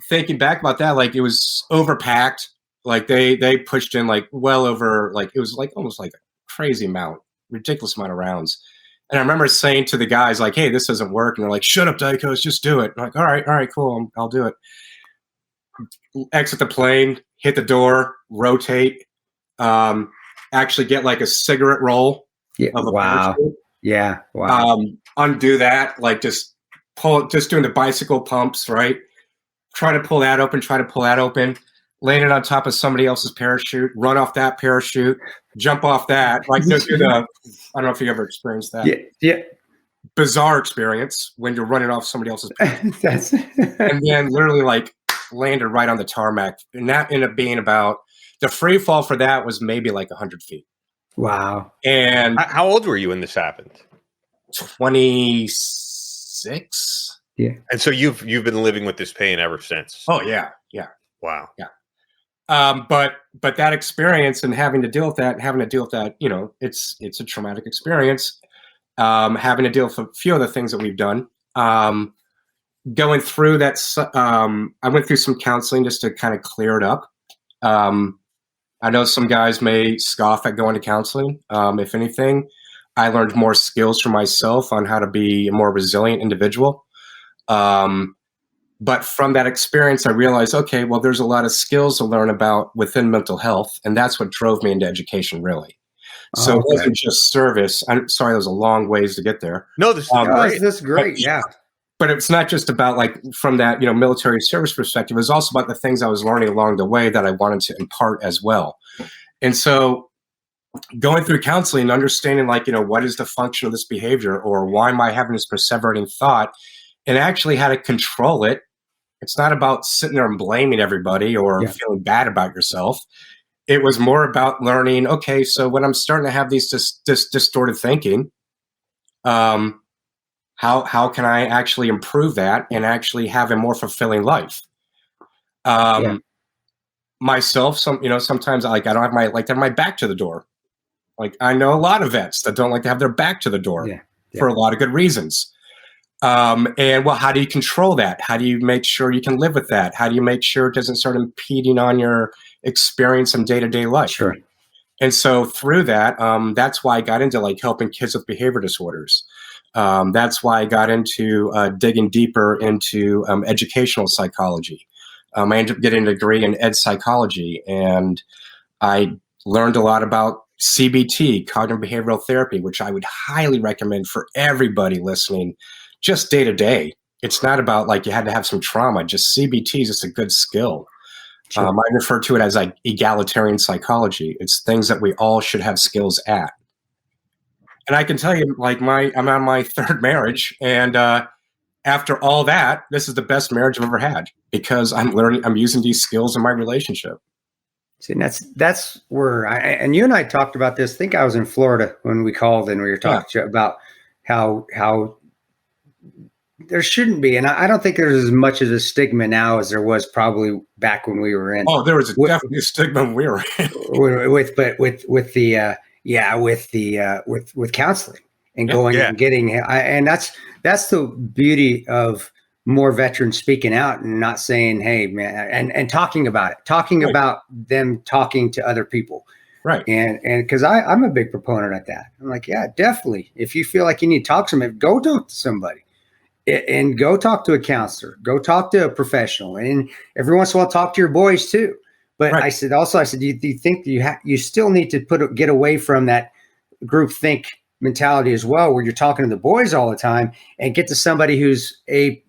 Thinking back about that, it was overpacked. They pushed in well over, it was almost like a crazy amount, ridiculous amount of rounds. And I remember saying to the guys, hey, this doesn't work. And they're like, shut up, Daikos, just do it. And I'm like, all right, cool. I'll do it. Exit the plane, hit the door, rotate, actually get a cigarette roll. Yeah. Wow. Parachute. Yeah. Wow. Undo that. Just doing the bicycle pumps, right? Try to pull that open, landing on top of somebody else's parachute, run off that parachute, jump off that. I don't know if you ever experienced that. Yeah. Bizarre experience when you're running off somebody else's parachute. And then literally landed right on the tarmac. And that ended up being about, the free fall for that was maybe 100 feet. Wow. And how old were you when this happened? 26. Yeah. And so you've been living with this pain ever since. Oh yeah. Yeah. Wow. Yeah. But that experience and having to deal with that, it's a traumatic experience. Having to deal with a few other things that we've done. Going through that, I went through some counseling just to kind of clear it up. I know some guys may scoff at going to counseling. If anything, I learned more skills for myself on how to be a more resilient individual. But from that experience, I realized, okay, well, there's a lot of skills to learn about within mental health. And that's what drove me into education, really. So It wasn't just service. I'm sorry, there's a long ways to get there. No, this is great. This is great. Yeah. But it's not just about from that, military service perspective. It's also about the things I was learning along the way that I wanted to impart as well. And so going through counseling, understanding what is the function of this behavior, or why am I having this perseverating thought, and actually how to control it. It's not about sitting there and blaming everybody or feeling bad about yourself. It was more about learning, okay, so when I'm starting to have these distorted thinking, how can I actually improve that and actually have a more fulfilling life? Myself, sometimes I don't have my back to the door. I know a lot of vets that don't like to have their back to the door for a lot of good reasons. And how do you control that? How do you make sure you can live with that? How do you make sure it doesn't start impeding on your experience in day-to-day life? Sure. And so through that, that's why I got into helping kids with behavior disorders. That's why I got into digging deeper into educational psychology. I ended up getting a degree in ed psychology, and I learned a lot about CBT, cognitive behavioral therapy, which I would highly recommend for everybody listening, just day to day. It's not about you had to have some trauma. Just CBT is just a good skill. Sure. I refer to it as egalitarian psychology. It's things that we all should have skills at. And I can tell you, I'm on my third marriage, and after all that, this is the best marriage I've ever had, because I'm using these skills in my relationship. See, and that's where and you and I talked about this. I think I was in Florida when we called and we were talking about how There shouldn't be, and I don't think there's as much of a stigma now as there was probably back when we were in. Oh, there was definitely a stigma when we were in. with counseling and going and getting, and that's the beauty of more veterans speaking out and not saying, "Hey, man," and talking about it, about them talking to other people. Right. And because I'm a big proponent of that. I'm like, yeah, definitely. If you feel like you need to talk to somebody, go talk to somebody. And go talk to a counselor, go talk to a professional, and every once in a while talk to your boys too. But I said, do you think you still need to get away from that group think mentality as well, where you're talking to the boys all the time, and get to somebody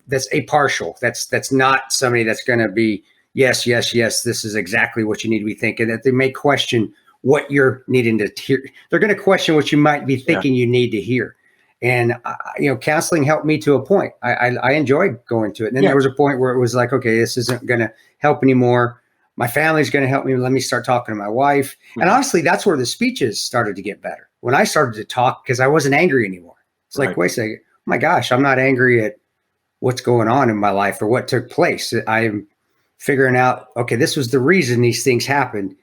that's impartial, that's not somebody that's going to be yes, this is exactly what you need to be thinking, that they may question what you're needing to hear. They're going to question what you might be thinking you need to hear. And, counseling helped me to a point. I enjoyed going to it. And then there was a point where it was like, okay, this isn't going to help anymore. My family's going to help me. Let me start talking to my wife. And honestly, that's where the speeches started to get better. When I started to talk, because I wasn't angry anymore. It's like, wait a second. Oh my gosh, I'm not angry at what's going on in my life or what took place. I'm figuring out, okay, this was the reason these things happened.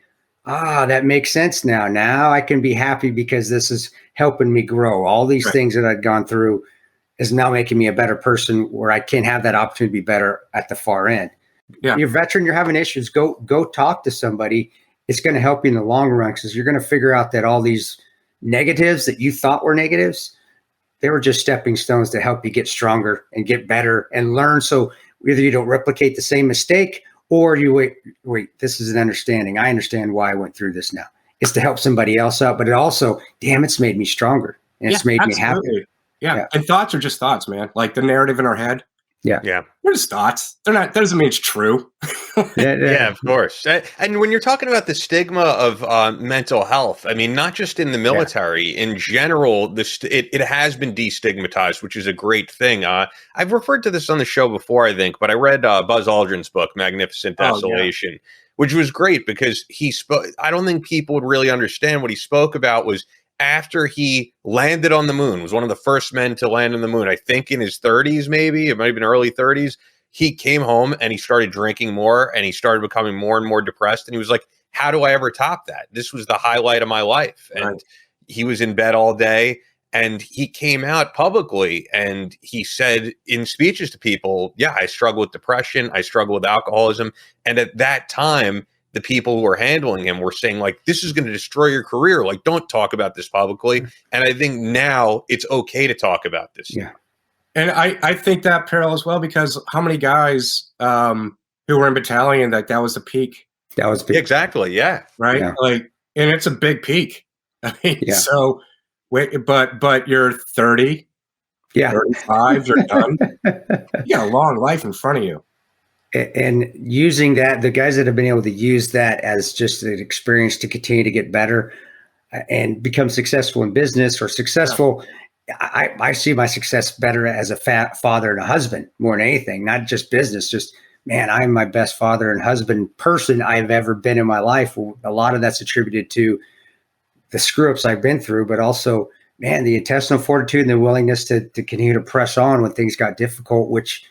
That makes sense now. Now I can be happy because this is helping me grow. All these things that I'd gone through is now making me a better person, where I can have that opportunity to be better at the far end. Yeah. You're a veteran, you're having issues, go talk to somebody. It's going to help you in the long run, because you're going to figure out that all these negatives that you thought were negatives, they were just stepping stones to help you get stronger and get better and learn. So either you don't replicate the same mistake, or you wait, this is an understanding. I understand why I went through this now. It's to help somebody else out, but it also, it's made me stronger, and it's made me happier. Yeah. And thoughts are just thoughts, man. Like the narrative in our head. Yeah. They're just thoughts. They're not, that doesn't mean it's true. Yeah, of course. And when you're talking about the stigma of mental health, I mean, not just in the military, in general, it has been destigmatized, which is a great thing. I've referred to this on the show before, I think, but I read Buzz Aldrin's book, Magnificent Desolation, which was great because he spoke. I don't think people would really understand what he spoke about was after he landed on the moon, was one of the first men to land on the moon, I think in his 30s, maybe, it might have been early 30s. He came home and he started drinking more, and he started becoming more and more depressed. And he was like, how do I ever top that? This was the highlight of my life. And he was in bed all day, and he came out publicly and he said in speeches to people, I struggle with depression. I struggle with alcoholism. And at that time, the people who were handling him were saying, like, this is going to destroy your career. Like, don't talk about this publicly. And I think now it's okay to talk about this. Yeah. And I think that parallel as well, because how many guys who were in battalion, that was the peak. That was peak. Exactly. Yeah. Right. Yeah. Like, and it's a big peak. I mean, so but you're 30, 35, you're done. You got a long life in front of you. And using that, the guys that have been able to use that as just an experience to continue to get better and become successful in business or successful, I see my success better as a father and a husband more than anything, not just business. Just, man, I'm my best father and husband person I've ever been in my life. A lot of that's attributed to the screw ups I've been through, but also, man, the intestinal fortitude and the willingness to continue to press on when things got difficult, which,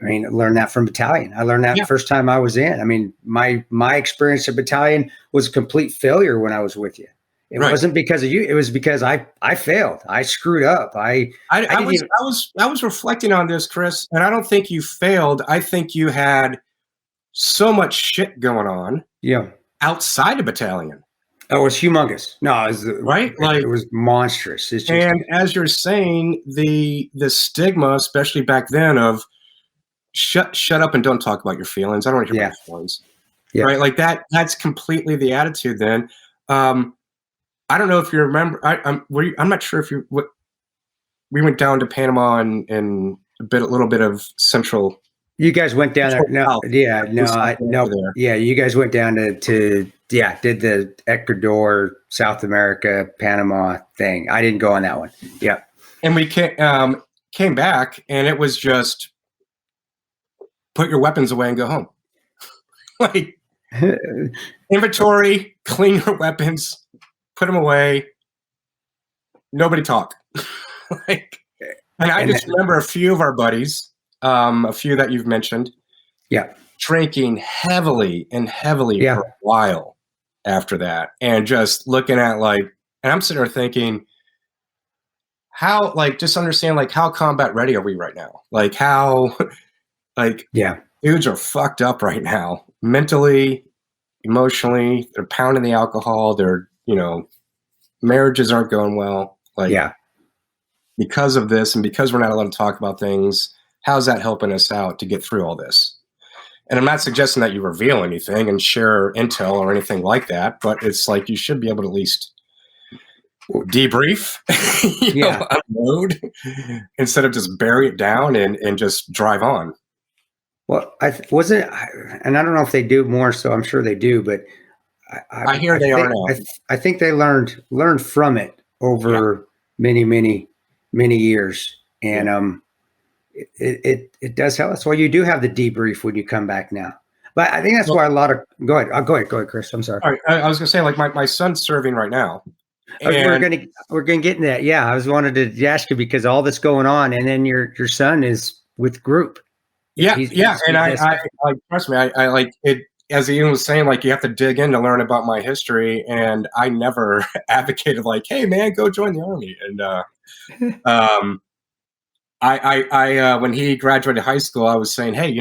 I mean, I learned that from battalion. I learned that the first time I was in. I mean, my experience at battalion was a complete failure when I was with you. It wasn't because of you. It was because I failed. I screwed up. I was reflecting on this, Chris, and I don't think you failed. I think you had so much shit going on. Yeah. Outside of battalion. Oh, it was humongous. No, it was like it was monstrous. It's just, and as you're saying, the stigma, especially back then, of shut up and don't talk about your feelings. I don't want to hear about your feelings. Yeah. Right. Like that's completely the attitude then. I don't know if you remember, I'm not sure if we went down to Panama and a little bit of central. You guys went down there. No. You guys went down to did the Ecuador, South America, Panama thing. I didn't go on that one. Yeah. And we came back, and it was just, put your weapons away and go home. Like, inventory, clean your weapons, put them away. Nobody talk. And I just remember a few of our buddies, a few that you've mentioned, drinking heavily for a while after that, and just looking at and I'm sitting there thinking, how, just understand, how combat ready are we right now? How, dudes are fucked up right now, mentally, emotionally. They're pounding the alcohol. They're, marriages aren't going well. Because of this, and because we're not allowed to talk about things, how's that helping us out to get through all this? And I'm not suggesting that you reveal anything and share intel or anything like that, but it's you should be able to at least debrief, unload, instead of just bury it down and just drive on. Well, and I don't know if they do more, so I'm sure they do, but I hear they are now. I think they learned from it over many years, and it does help. That's why you do have the debrief when you come back now. But I think that's why a lot of go ahead, Chris. I'm sorry. All right, I was going to say, my son's serving right now. We're gonna get into that. Yeah, I wanted to ask you because all this going on, and then your son is with group. He's and I trust me, I like it. As Ian was saying, you have to dig in to learn about my history, and I never advocated hey man, go join the Army. And I when he graduated high school, I was saying, hey,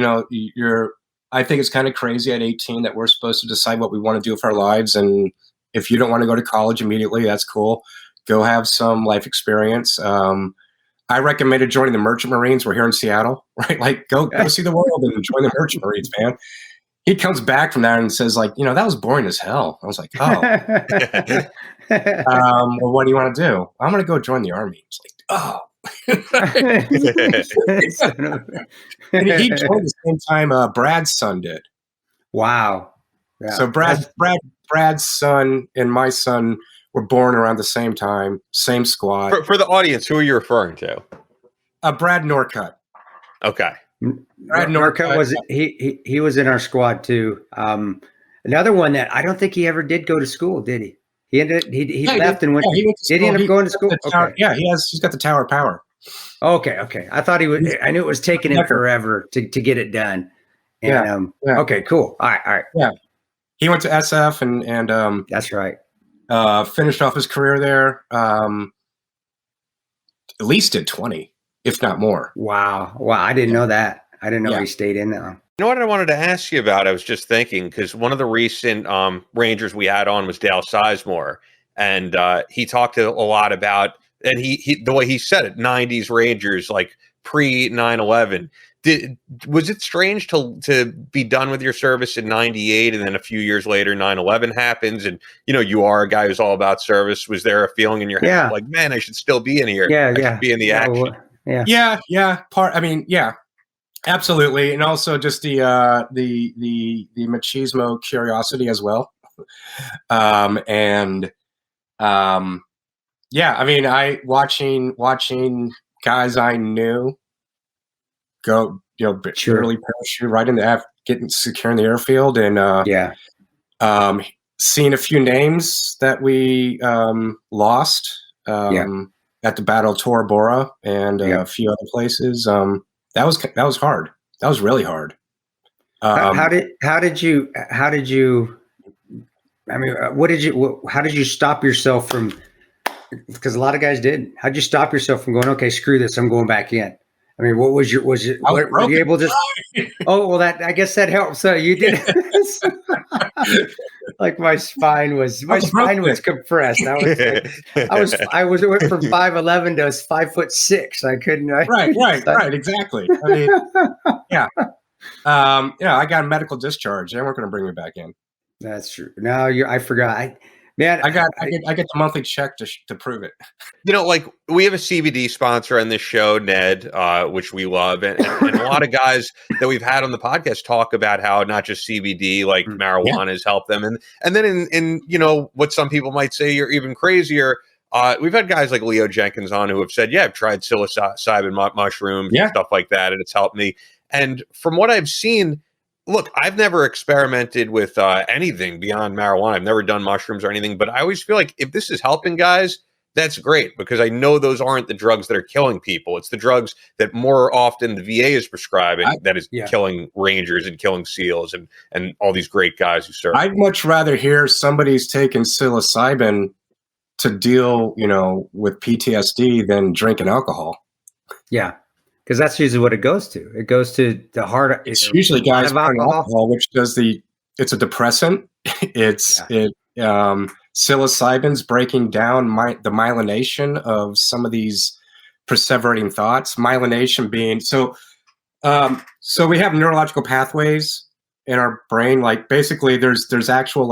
I think it's kind of crazy at 18 that we're supposed to decide what we want to do with our lives, and if you don't want to go to college immediately, that's cool. Go have some life experience. I recommended joining the Merchant Marines. We're here in Seattle, right? Go see the world and join the Merchant Marines, man. He comes back from that and says, that was boring as hell. I was like, oh. Well, what do you want to do? I'm going to go join the Army. It's oh. And he joined the same time Brad's son did. Wow. Yeah. So Brad's son and my son were born around the same time, same squad. For the audience, who are you referring to? Brad Norcutt. Okay. Brad Norcutt was he was in our squad too. Another one that I don't think he ever did go to school, did he? He left and went. Did he end up going to school? Okay. Yeah, he's got the Tower of Power. Okay. I thought he would. I knew it was taking him forever to get it done. And, Okay, cool. All right. Yeah. He went to SF and that's right. Finished off his career there. At least did 20, if not more. Wow. I didn't know that. I didn't know he stayed in there. You know what I wanted to ask you about? I was just thinking, because one of the recent Rangers we had on was Dale Sizemore, and he talked a lot about, and he the way he said it, 90s Rangers, pre 9/11. Was it strange to be done with your service in 98 and then a few years later 9/11 happens and you are a guy who's all about service? Was there a feeling in your head man, I should still be in here? I should be in the action. Absolutely. And also just the machismo curiosity as well. I watching guys I knew go, barely parachute right in the getting secure in the airfield, and seeing a few names that we lost at the Battle of Tora Bora and a few other places. That was hard. That was really hard. How did you? I mean, how did you stop yourself from? Because a lot of guys did. How'd you stop yourself from going? Okay, screw this. I'm going back in. I mean, were you able to? Oh, well, I guess that helps. So you did. My spine was compressed. I went from 5'11" to 5'6". I couldn't. Right. Exactly. I mean, I got a medical discharge. They weren't going to bring me back in. That's true. No, I forgot. I get the monthly check to prove it. We have a CBD sponsor on this show, Ned, which we love, and a lot of guys that we've had on the podcast talk about how not just CBD, marijuana has helped them, and then in what some people might say you're even crazier. We've had guys like Leo Jenkins on who have said, I've tried psilocybin mushrooms and stuff like that, and it's helped me. And from what I've seen. Look, I've never experimented with anything beyond marijuana. I've never done mushrooms or anything, but I always feel like if this is helping guys, that's great, because I know those aren't the drugs that are killing people. It's the drugs that more often the VA is prescribing that is killing Rangers and killing SEALs and all these great guys who serve. I'd much rather hear somebody's taking psilocybin to deal, with PTSD than drinking alcohol. Yeah. Because that's usually what it goes to. It goes to the heart. It's usually guys on alcohol, which does it's a depressant. Psilocybin's breaking down the myelination of some of these perseverating thoughts. Myelination being so we have neurological pathways in our brain. Like basically, there's actual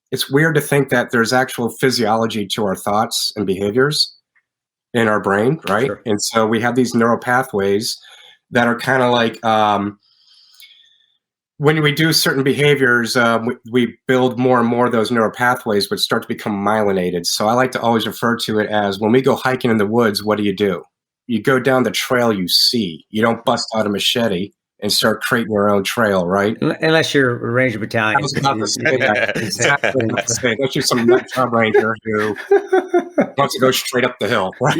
it's weird to think that there's actual physiology to our thoughts and behaviors in our brain, right? Sure. And so we have these neural pathways that are kind of like when we do certain behaviors, we build more and more of those neural pathways, which start to become myelinated. So I like to always refer to it as when we go hiking in the woods, what do? You go down the trail you see. You don't bust out a machete and start creating your own trail, right? Unless you're a Ranger Battalion. I was about to say that. Exactly. Unless you're some nut job ranger who wants to go straight up the hill, right?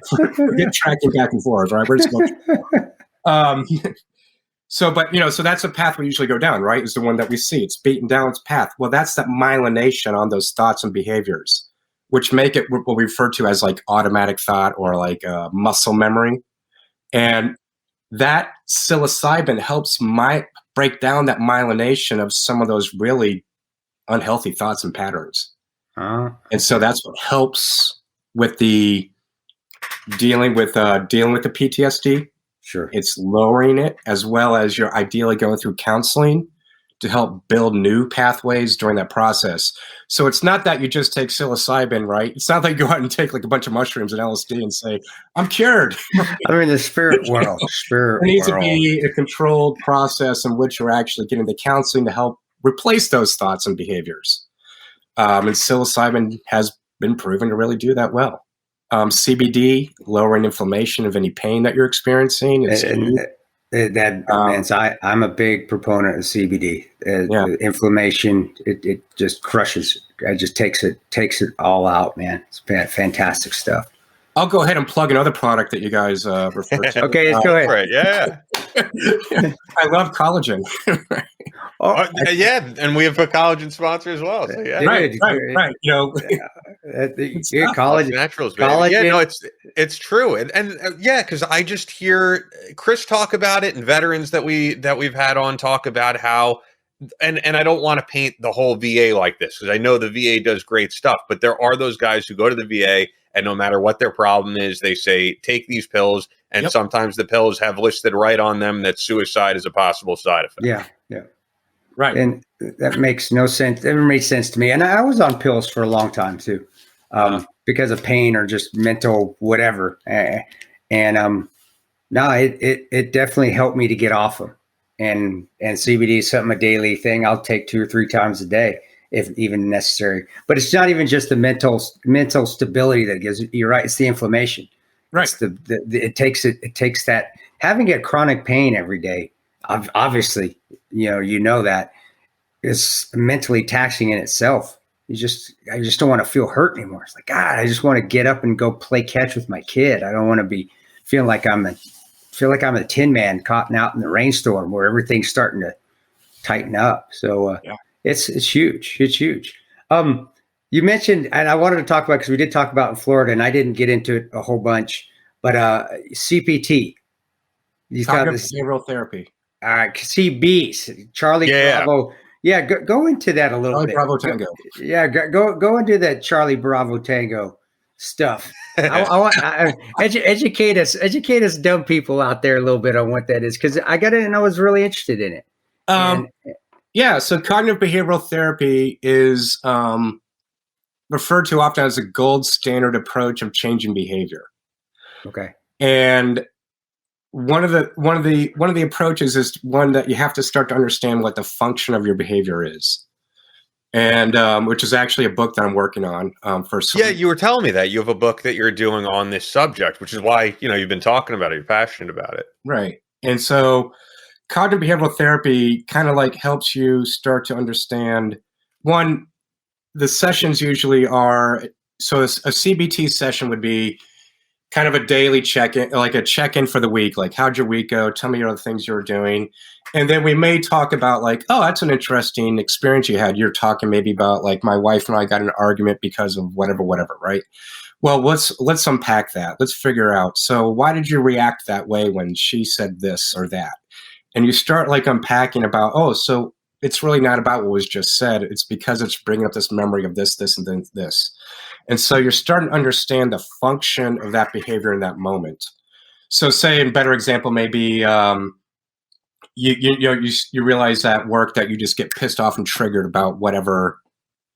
Forget tracking back and forth, right? We're just going. So that's a path we usually go down, right? Is the one that we see. It's beaten down its path. Well, that's that myelination on those thoughts and behaviors, which make it what we refer to as like automatic thought or like muscle memory. And that psilocybin helps break down that myelination of some of those really unhealthy thoughts and patterns. And so that's what helps with the dealing with the PTSD. Sure. It's lowering it, as well as you're ideally going through counseling to help build new pathways during that process. So it's not that you just take psilocybin, right? It's not that you go out and take like a bunch of mushrooms and LSD and say, I'm cured. I mean, the spirit world. There needs to be a controlled process in which you're actually getting the counseling to help replace those thoughts and behaviors. And psilocybin has been proven to really do that well. CBD, lowering inflammation of any pain that you're experiencing. I'm a big proponent of CBD. Inflammation, it just crushes. It just takes it all out, man. It's fantastic stuff. I'll go ahead and plug another product that you guys refer to. Okay, let's go ahead. Right, yeah. I love collagen. And we have a collagen sponsor as well. So yeah. Right. Collagen, naturals, collagen. Yeah, no, it's true, and because I just hear Chris talk about it, and veterans that we've had on talk about how, and I don't want to paint the whole VA like this, because I know the VA does great stuff, but there are those guys who go to the VA and no matter what their problem is, they say take these pills, and sometimes the pills have listed right on them that suicide is a possible side effect. Yeah. Right. And that makes no sense. It never made sense to me. And I was on pills for a long time too, because of pain or just mental whatever. It definitely helped me to get off them. And CBD is something, a daily thing. I'll take 2 or 3 times a day, if even necessary. But it's not even just the mental stability that gives it. You're right. It's the inflammation. Right. It's it takes that having a chronic pain every day. Obviously, that is mentally taxing in itself. I just don't want to feel hurt anymore. It's like, God, I just want to get up and go play catch with my kid. I don't want to be feeling like I'm a tin man caught out in the rainstorm where everything's starting to tighten up. So it's huge. It's huge. You mentioned, and I wanted to talk about, because we did talk about in Florida, and I didn't get into it a whole bunch, but CPT. Cognitive behavioral therapy. CBs, Charlie Bravo. Yeah, go into that a little bit. Bravo Tango. Yeah, go into that Charlie Bravo Tango stuff. I educate us dumb people out there a little bit on what that is, because I got it and I was really interested in it. So cognitive behavioral therapy is referred to often as a gold standard approach of changing behavior. Okay. And one of the approaches is one that you have to start to understand what the function of your behavior is, and which is actually a book that I'm working on. You were telling me that you have a book that you're doing on this subject, which is why you've been talking about it. You're passionate about it, right? And so, cognitive behavioral therapy kind of like helps you start to understand one. the sessions usually are, so a CBT session would be kind of a daily check-in, like a check-in for the week. Like, how'd your week go? Tell me all the things you were doing. And then we may talk about like, oh, that's an interesting experience you had. You're talking maybe about like, my wife and I got in an argument because of whatever, right? Well, let's unpack that. Let's figure out, so why did you react that way when she said this or that? And you start like unpacking about, oh, so it's really not about what was just said. It's because it's bringing up this memory of this, and then this. And so you're starting to understand the function of that behavior in that moment. So say a better example, maybe you realize at work that you just get pissed off and triggered about whatever,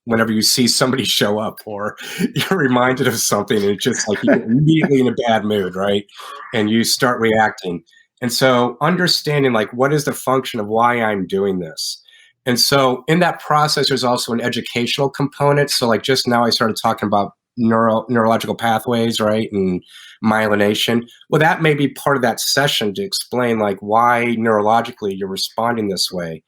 whenever you see somebody show up, or you're reminded of something, and it's just like you get immediately in a bad mood, right? And you start reacting. And so understanding like, what is the function of why I'm doing this? And so in that process, there's also an educational component. So like just now I started talking about neurological pathways, right? And myelination. Well, that may be part of that session to explain like why neurologically you're responding this way.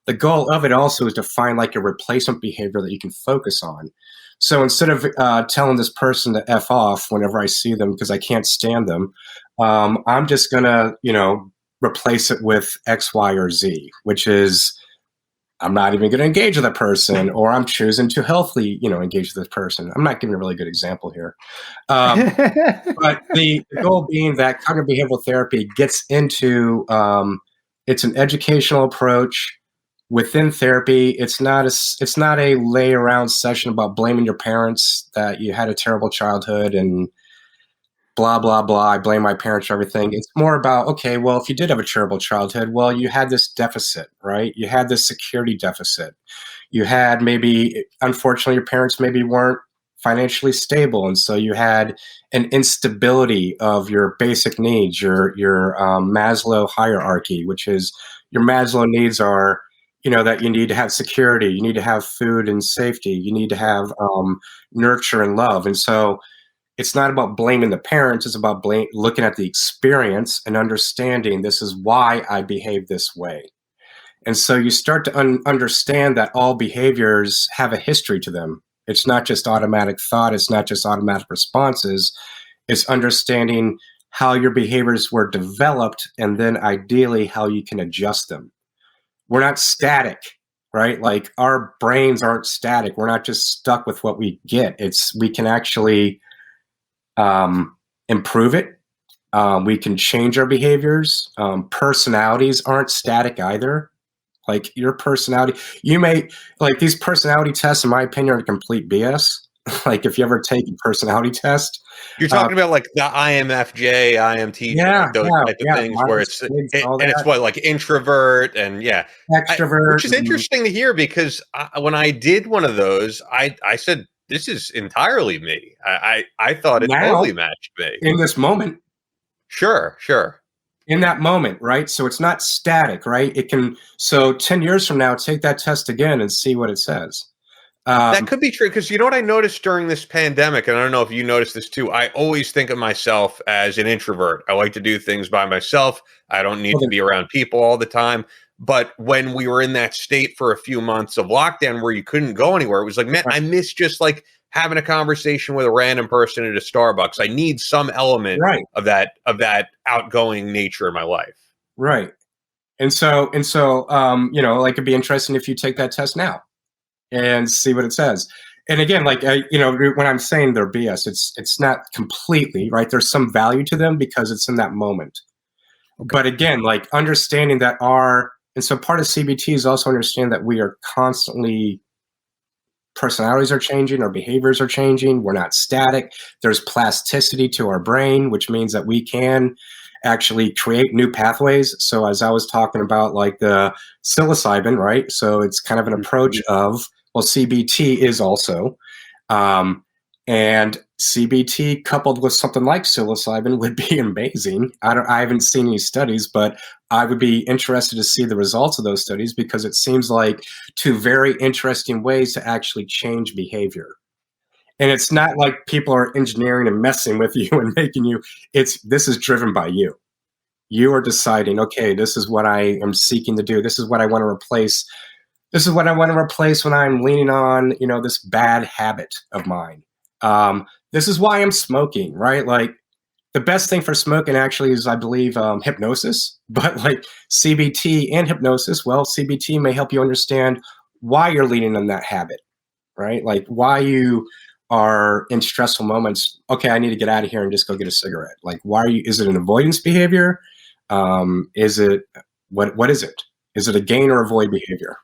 The goal of it also is to find like a replacement behavior that you can focus on. So instead of telling this person to F off whenever I see them because I can't stand them, I'm just going to, replace it with X, Y, or Z, which is I'm not even going to engage with that person, or I'm choosing to healthily, engage with this person. I'm not giving a really good example here. But the goal being that cognitive behavioral therapy gets into, it's an educational approach within therapy. It's not a lay around session about blaming your parents that you had a terrible childhood and blah, blah, blah. I blame my parents for everything. It's more about, okay, well, if you did have a terrible childhood, well, you had this deficit, right? You had this security deficit. You had maybe, unfortunately, your parents maybe weren't financially stable. And so you had an instability of your basic needs, your Maslow hierarchy, which is your Maslow needs are, that you need to have security, you need to have food and safety, you need to have nurture and love. And so it's not about blaming the parents. It's about looking at the experience and understanding this is why I behave this way. And so you start to understand that all behaviors have a history to them. It's not just automatic thought. It's not just automatic responses. It's understanding how your behaviors were developed and then ideally how you can adjust them. We're not static, right? Like our brains aren't static. We're not just stuck with what we get. We can actually improve it. We can change our behaviors. Personalities aren't static either. Like your personality, you may like these personality tests, in my opinion, are complete BS. Like if you ever take a personality test, you're talking about like the IMFJ, IMTJ, those type of things where it's what like introvert and extrovert, which is interesting to hear because when I did one of those, I said, this is entirely me. I thought it totally matched me. In this moment. Sure. In that moment, right? So it's not static, right? It can, so 10 years from now, take that test again and see what it says. That could be true because you know what I noticed during this pandemic, and I don't know if you noticed this too, I always think of myself as an introvert. I like to do things by myself. I don't need to be around people all the time. But when we were in that state for a few months of lockdown where you couldn't go anywhere, it was like, man, I miss just like having a conversation with a random person at a Starbucks. I need some element of that outgoing nature in my life. Right. And so, like it'd be interesting if you take that test now and see what it says. And again, like, when I'm saying they're BS, it's not completely right. There's some value to them because it's in that moment. Okay. But again, like understanding that and so part of CBT is also understand that we are constantly, personalities are changing, our behaviors are changing. We're not static. There's plasticity to our brain, which means that we can actually create new pathways. So as I was talking about like the psilocybin, right? So it's kind of an approach of, well, CBT is also, and CBT coupled with something like psilocybin would be amazing. I haven't seen any studies, but I would be interested to see the results of those studies because it seems like two very interesting ways to actually change behavior. And it's not like people are engineering and messing with you and making you, this is driven by you. You are deciding, okay, this is what I am seeking to do. This is what I want to replace. This is what I want to replace when I'm leaning on, this bad habit of mine. This is why I'm smoking, right? Like the best thing for smoking actually is, I believe, hypnosis, but like CBT and hypnosis. Well, CBT may help you understand why you're leaning on that habit, right? Like why you are in stressful moments. Okay, I need to get out of here and just go get a cigarette. Like, is it an avoidance behavior? Is it, what is it? Is it a gain or avoid behavior?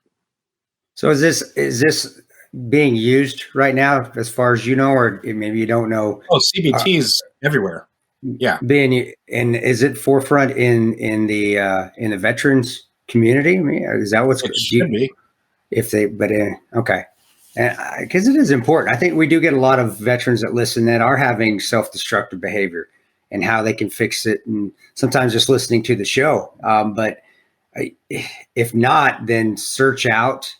So is this being used right now, as far as you know, or maybe you don't know? Oh, CBT is everywhere. Yeah. And is it forefront in the veterans community? I mean, is that what's it should be? Okay. Because it is important. I think we do get a lot of veterans that listen that are having self-destructive behavior and how they can fix it, and sometimes just listening to the show. But if not, then search out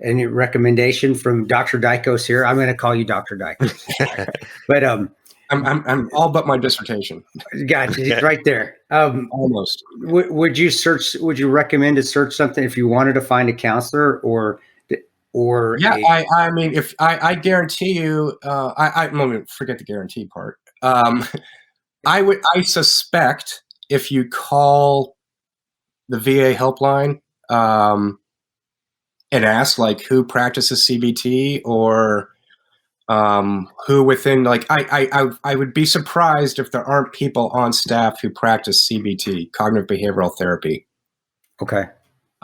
any recommendation from Dr. Daikos here. I'm going to call you Dr. Daikos. But I'm all but my dissertation. Gotcha. He's right there. Almost. Would you recommend to search something if you wanted to find a counselor or yeah, I mean, if I guarantee you, forget the guarantee part. I suspect if you call the VA helpline and ask like who practices CBT or who within, like, I would be surprised if there aren't people on staff who practice CBT, cognitive behavioral therapy. Okay.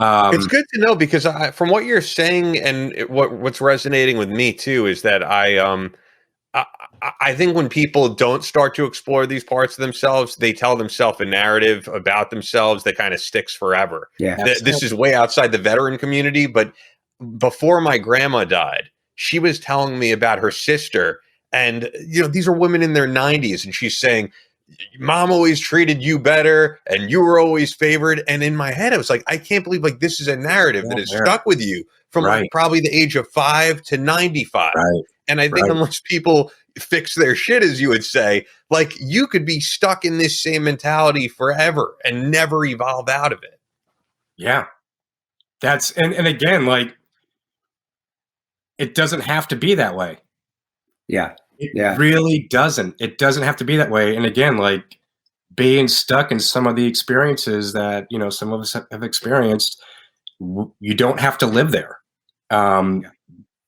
It's good to know, because from what you're saying and what's resonating with me too is that I think when people don't start to explore these parts of themselves, they tell themselves a narrative about themselves that kind of sticks forever. Yeah, this is way outside the veteran community, but before my grandma died, she was telling me about her sister, and these are women in their 90s, and she's saying, Mom always treated you better and you were always favored. And in my head, I was like, I can't believe this is a narrative that has stuck with you from like probably the age of 5 to 95. Right. And I think unless people fix their shit, as you would say, like you could be stuck in this same mentality forever and never evolve out of it. Yeah. And again, like, it doesn't have to be that way. Yeah. It really doesn't. It doesn't have to be that way. And again, like being stuck in some of the experiences that, some of us have experienced, you don't have to live there.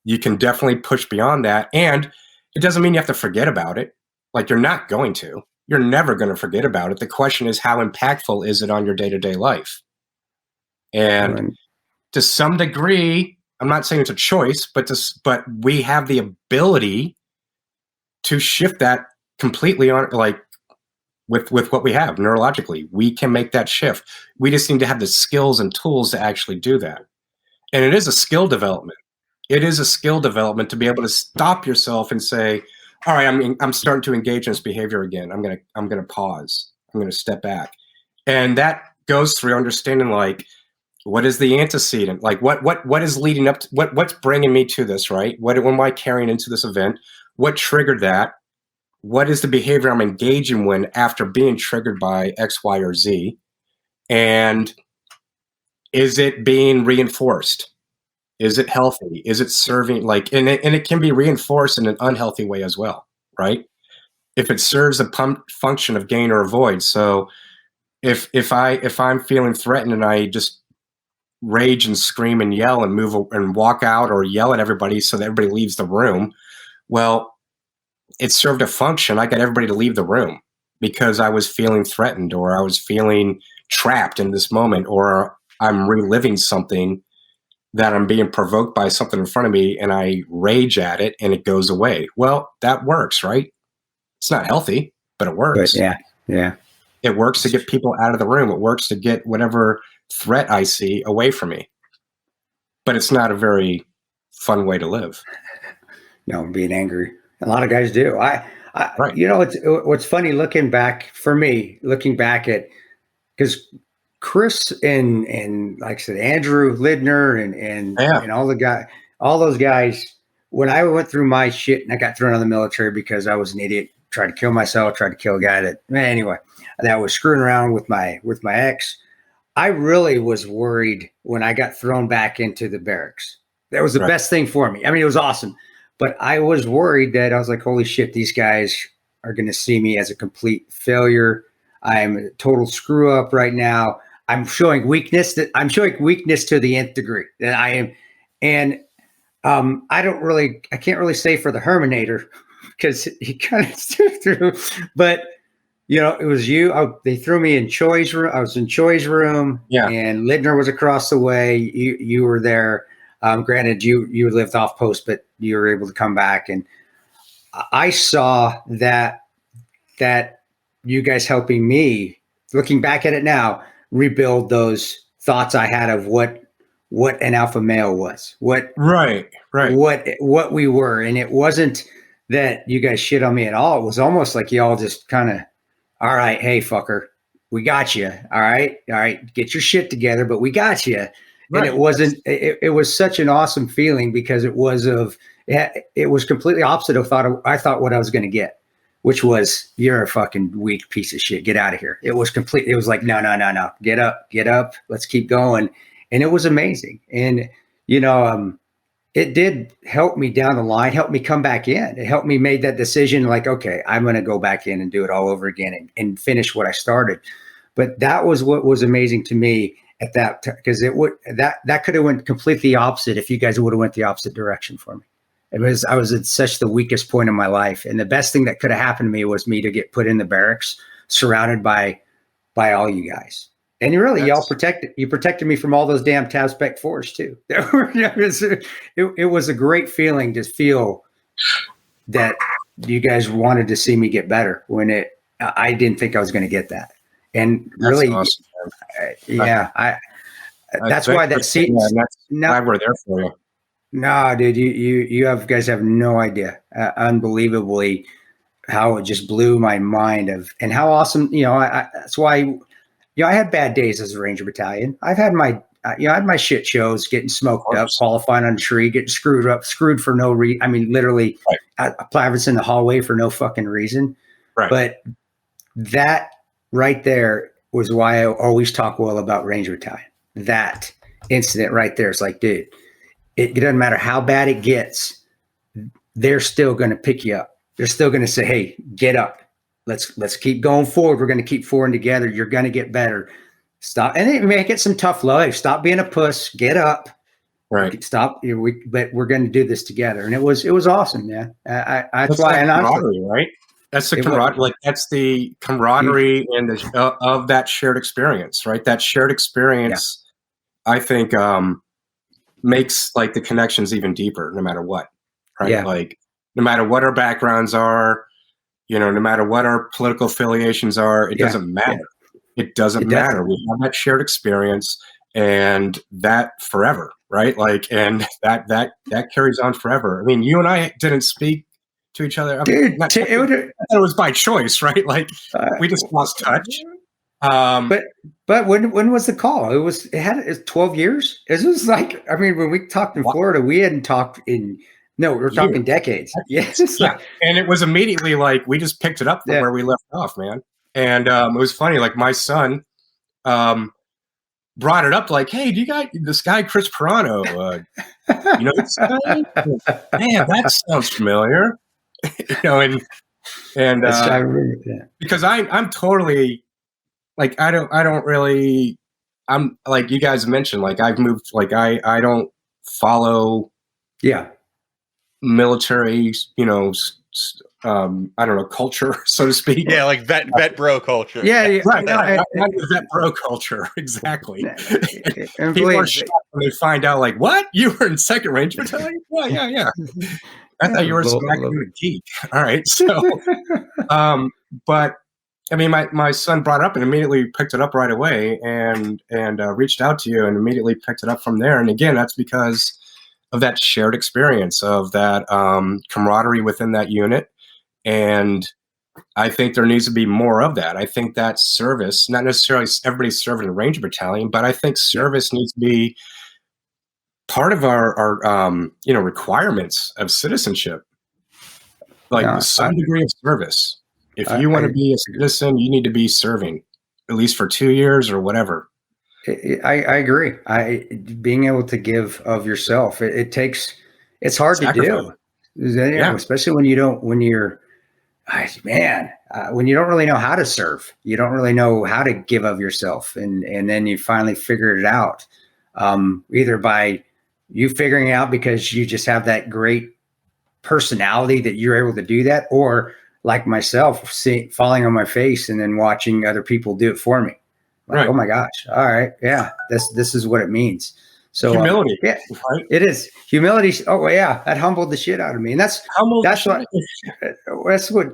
You can definitely push beyond that. And it doesn't mean you have to forget about it. Like, you're not going to. You're never going to forget about it. The question is, how impactful is it on your day-to-day life? And to some degree, I'm not saying it's a choice, but we have the ability to shift that completely on, like, with what we have neurologically. We can make that shift. We just need to have the skills and tools to actually do that. And it is a skill development. It is a skill development to be able to stop yourself and say, all right, I'm starting to engage in this behavior again. I'm gonna pause. I'm gonna step back. And that goes through understanding, like, what is the antecedent? Like, what is leading up to what's bringing me to this, right? What am I carrying into this event? What triggered that? What is the behavior I'm engaging when after being triggered by X, Y, or Z? And is it being reinforced? Is it healthy? Is it serving, like, and it can be reinforced in an unhealthy way as well, right? If it serves a function of gain or avoid. So if I'm feeling threatened and I just rage and scream and yell and move and walk out or yell at everybody so that everybody leaves the room, well, it served a function. I got everybody to leave the room because I was feeling threatened, or I was feeling trapped in this moment, or I'm reliving something that I'm being provoked by something in front of me, and I rage at it and it goes away. Well, that works, right? It's not healthy, but it works. But yeah. It works to get people out of the room. It works to get whatever threat I see away from me. But it's not a very fun way to live. No, being angry. A lot of guys do. Right. What's funny looking back at, because Chris and like I said, Andrew Lidner and all those guys, when I went through my shit and I got thrown out of the military because I was an idiot, tried to kill myself, tried to kill a guy that was screwing around with my ex. I really was worried when I got thrown back into the barracks. That was the best thing for me. I mean, it was awesome, but I was worried that I was like, holy shit, these guys are going to see me as a complete failure. I'm a total screw up right now. I'm showing weakness to the nth degree that I am. And I can't really say for the Herminator because he kind of stood through, but it was you. They threw me in Choi's room. I was in Choi's room, and Lidner was across the way. You were there. Granted, you lived off post, but you were able to come back, and I saw that you guys helping me. Looking back at it now, rebuild those thoughts I had of what an alpha male was. What we were, and it wasn't that you guys shit on me at all. It was almost like y'all just kind of, all right, hey fucker, we got you. All right, get your shit together, but we got you. Right. And it wasn't. It was such an awesome feeling because it was completely opposite of I thought what I was going to get, which was you're a fucking weak piece of shit. Get out of here. It was complete. It was like no, get up. Let's keep going. And it was amazing. And it did help me down the line, help me come back in. It helped me make that decision like, okay, I'm going to go back in and do it all over again and finish what I started. But that was what was amazing to me at that time, because that could have went completely opposite if you guys would have went the opposite direction for me. I was at such the weakest point in my life. And the best thing that could have happened to me was me to get put in the barracks surrounded by all you guys. And y'all protected me from all those damn Tab Spec 4s too. It was a great feeling to feel that you guys wanted to see me get better when I didn't think I was going to get that. And that's really, awesome, that's why that seat. Glad we're there for you. No, dude, you guys have no idea, unbelievably, how it just blew my mind and how awesome. That's why. I had bad days as a Ranger Battalion. I've had my, I had my shit shows, getting smoked up, qualifying on a tree, getting screwed for no reason. I mean, literally, privates in the hallway for no fucking reason. Right. But that right there was why I always talk well about Ranger Battalion. That incident right there is like, dude, it doesn't matter how bad it gets, they're still going to pick you up. They're still going to say, hey, get up. Let's keep going forward. We're going to keep forward together. You're going to get better. Stop. And it may get some tough love. Stop being a puss. Get up. Right. Stop. But we're going to do this together. And it was awesome, man. That's why. And camaraderie, right? That's the camaraderie. That's the camaraderie and of that shared experience, right? That shared experience, I think, makes like the connections even deeper, no matter what. Right. Yeah. Like no matter what our backgrounds are. No matter what our political affiliations are, it doesn't matter. It doesn't matter. We have that shared experience, and that forever, right? Like, and that carries on forever. I mean, you and I didn't speak to each other. Dude, it was by choice, right? Like, we just lost touch. But when was the call? It was 12 years. It was like, I mean, when we talked in Florida, we hadn't talked in. No, we're talking decades. Yes. And it was immediately like we just picked it up from where we left off, man. And it was funny. Like my son brought it up like, hey, do you got this guy, Chris Pirano? You know this guy? Man, that sounds familiar. And because I'm totally like, I don't really, I'm like you guys mentioned, like I've moved, like I don't follow. Yeah. Military, I don't know, culture, so to speak. Yeah, like vet bro culture. Yeah, right. Not vet bro culture, exactly. And people are shocked when they find out, like, what? You were in 2nd Ranger Battalion? Yeah. I thought you were a geek. All right, so, but I mean, my son brought it up and immediately picked it up right away, and reached out to you and immediately picked it up from there. And again, that's because of that shared experience, of that camaraderie within that unit. And I think there needs to be more of that. I think that service, not necessarily everybody's serving in a Ranger Battalion, but I think service needs to be part of our requirements of citizenship. Like some degree of service. If you want to be a citizen, you need to be serving, at least for 2 years or whatever. I agree. Being able to give of yourself, it's hard to do. Yeah. Especially when you don't really know how to serve. You don't really know how to give of yourself, and then you finally figure it out, either by you figuring it out because you just have that great personality that you're able to do that, or like myself, falling on my face and then watching other people do it for me. Like, right. Oh my gosh. All right. Yeah. This is what it means. So humility. Yeah, right? It is humility. Oh yeah. That humbled the shit out of me. And that's what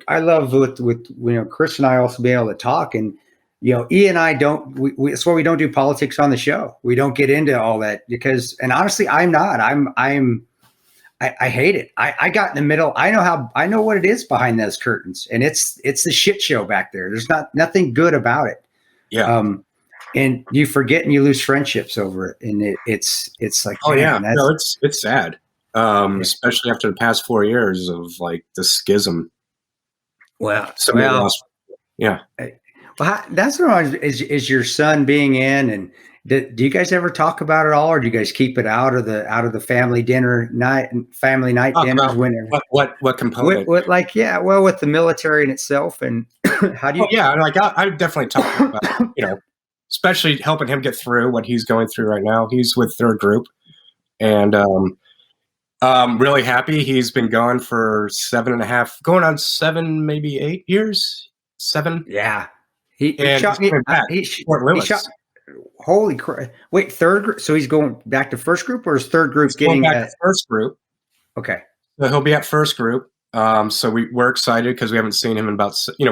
I love with Chris and I also being able to talk, and, E and I that's why we don't do politics on the show. We don't get into all that and honestly, I'm not, I hate it. I got in the middle. I know what it is behind those curtains, and it's the shit show back there. There's nothing good about it. Yeah. And you forget and you lose friendships over it. And it's like, oh yeah, no, it's sad. Especially after the past 4 years of like the schism. Well, yeah. Well, that's what is your son being in, and do you guys ever talk about it all, or do you guys keep it out of the family dinner night and family night dinners? What component? With the military in itself, and how do you? Oh, yeah, like I definitely talk about especially helping him get through what he's going through right now. He's with third group, and really happy. He's been gone for 7.5, going on 7, maybe 8 years. 7. Yeah, he shot me. Fort Lewis. Holy crap! Wait, third group. So he's going back to first group, or is third group getting back to first group? Okay, so he'll be at first group. So we're excited because we haven't seen him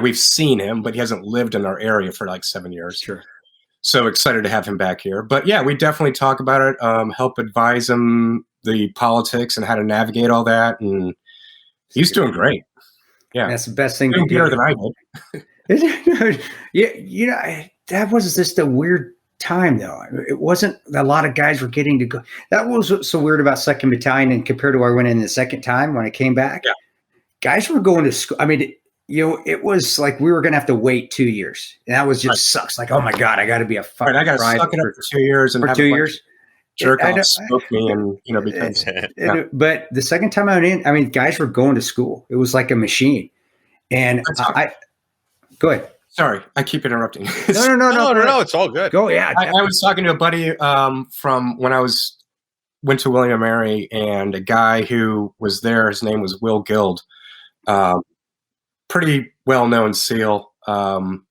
we've seen him, but he hasn't lived in our area for like 7 years. Sure. So excited to have him back here. But yeah, we definitely talk about it, help advise him the politics and how to navigate all that. And he's doing great. Yeah. That's the best thing. Doing better than I did. Yeah. That was just a weird time though. It wasn't a lot of guys were getting to go. That was what's so weird about 2nd Battalion, and compared to where I went in the second time when I came back, guys were going to school. I mean, it was like we were going to have to wait 2 years, and that was just sucks. Like, oh my God, I got to be a fucking I got to suck it up for 2 years and for have 2 years. Jerk off smoke me, and because. But the second time I went in, I mean, guys were going to school. It was like a machine, and go ahead. Sorry, I keep interrupting. No. It's all good. Go, yeah. I was talking to a buddy from when I went to William & Mary, and a guy who was there. His name was Will Guild, pretty well-known SEAL, going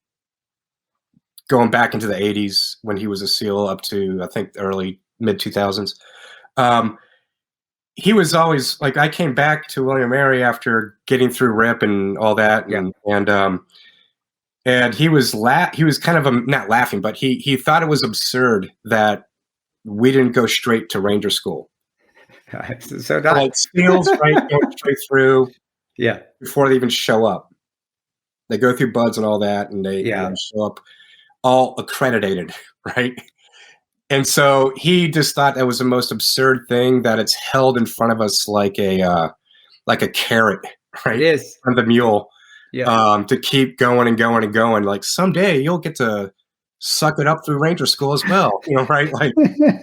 back into the 80s when he was a SEAL up to I think early mid-2000s. He was always like, I came back to William & Mary after getting through RIP and all that, and he was kind of not laughing, but he thought it was absurd that we didn't go straight to Ranger School. So like SEALs, right, go straight through, before they even show up. They go through buds and all that, and they show up all accredited, right? And so he just thought that was the most absurd thing, that it's held in front of us like a carrot, right? It is. From the mule. Yeah. To keep going and going and going. Like someday you'll get to suck it up through Ranger School as well. Right? Like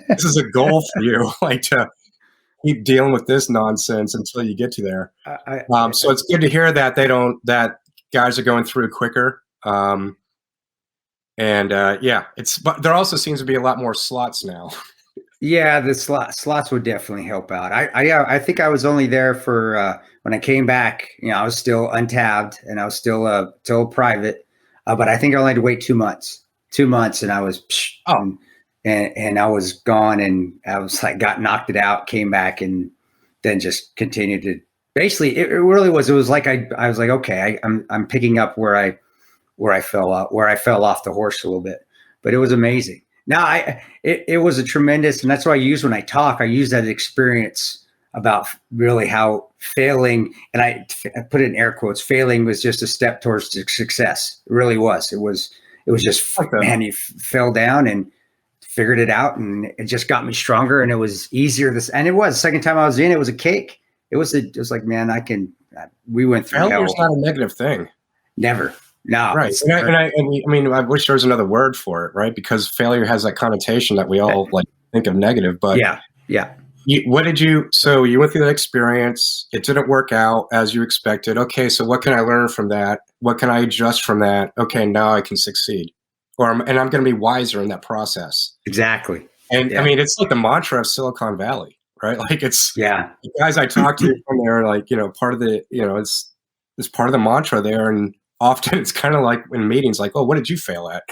this is a goal for you, like to keep dealing with this nonsense until you get to there. So it's good to hear that that guys are going through quicker. But there also seems to be a lot more slots now. Yeah, the slots would definitely help out. I think I was only there for when I came back. I was still untabbed and I was still private, but I think I only had to wait 2 months. 2 months, and I was and I was gone, and I was like got knocked it out, came back, and then just continued to. Basically, it really was. It was like I was like, okay, I'm picking up where I fell off the horse a little bit, but it was amazing. Now it was a tremendous, and that's what I use when I talk. I use that experience about really how failing, and I put it in air quotes, failing was just a step towards success. It really was. It was just, man, you fell down and figured it out, and it just got me stronger, and it was easier. And it was, second time I was in, it was a cake. It was like, man, we went through hell. Failure's not a negative thing. Never. No, right. I wish there was another word for it, right? Because failure has that connotation that we all like think of negative. But yeah. You went through that experience. It didn't work out as you expected. Okay, so what can I learn from that? What can I adjust from that? Okay, now I can succeed, and I'm going to be wiser in that process. Exactly. And I mean, it's like the mantra of Silicon Valley, right? Like the guys I talk to from there, like, part of the, it's part of the mantra there. And often it's kind of like in meetings, like, oh, what did you fail at?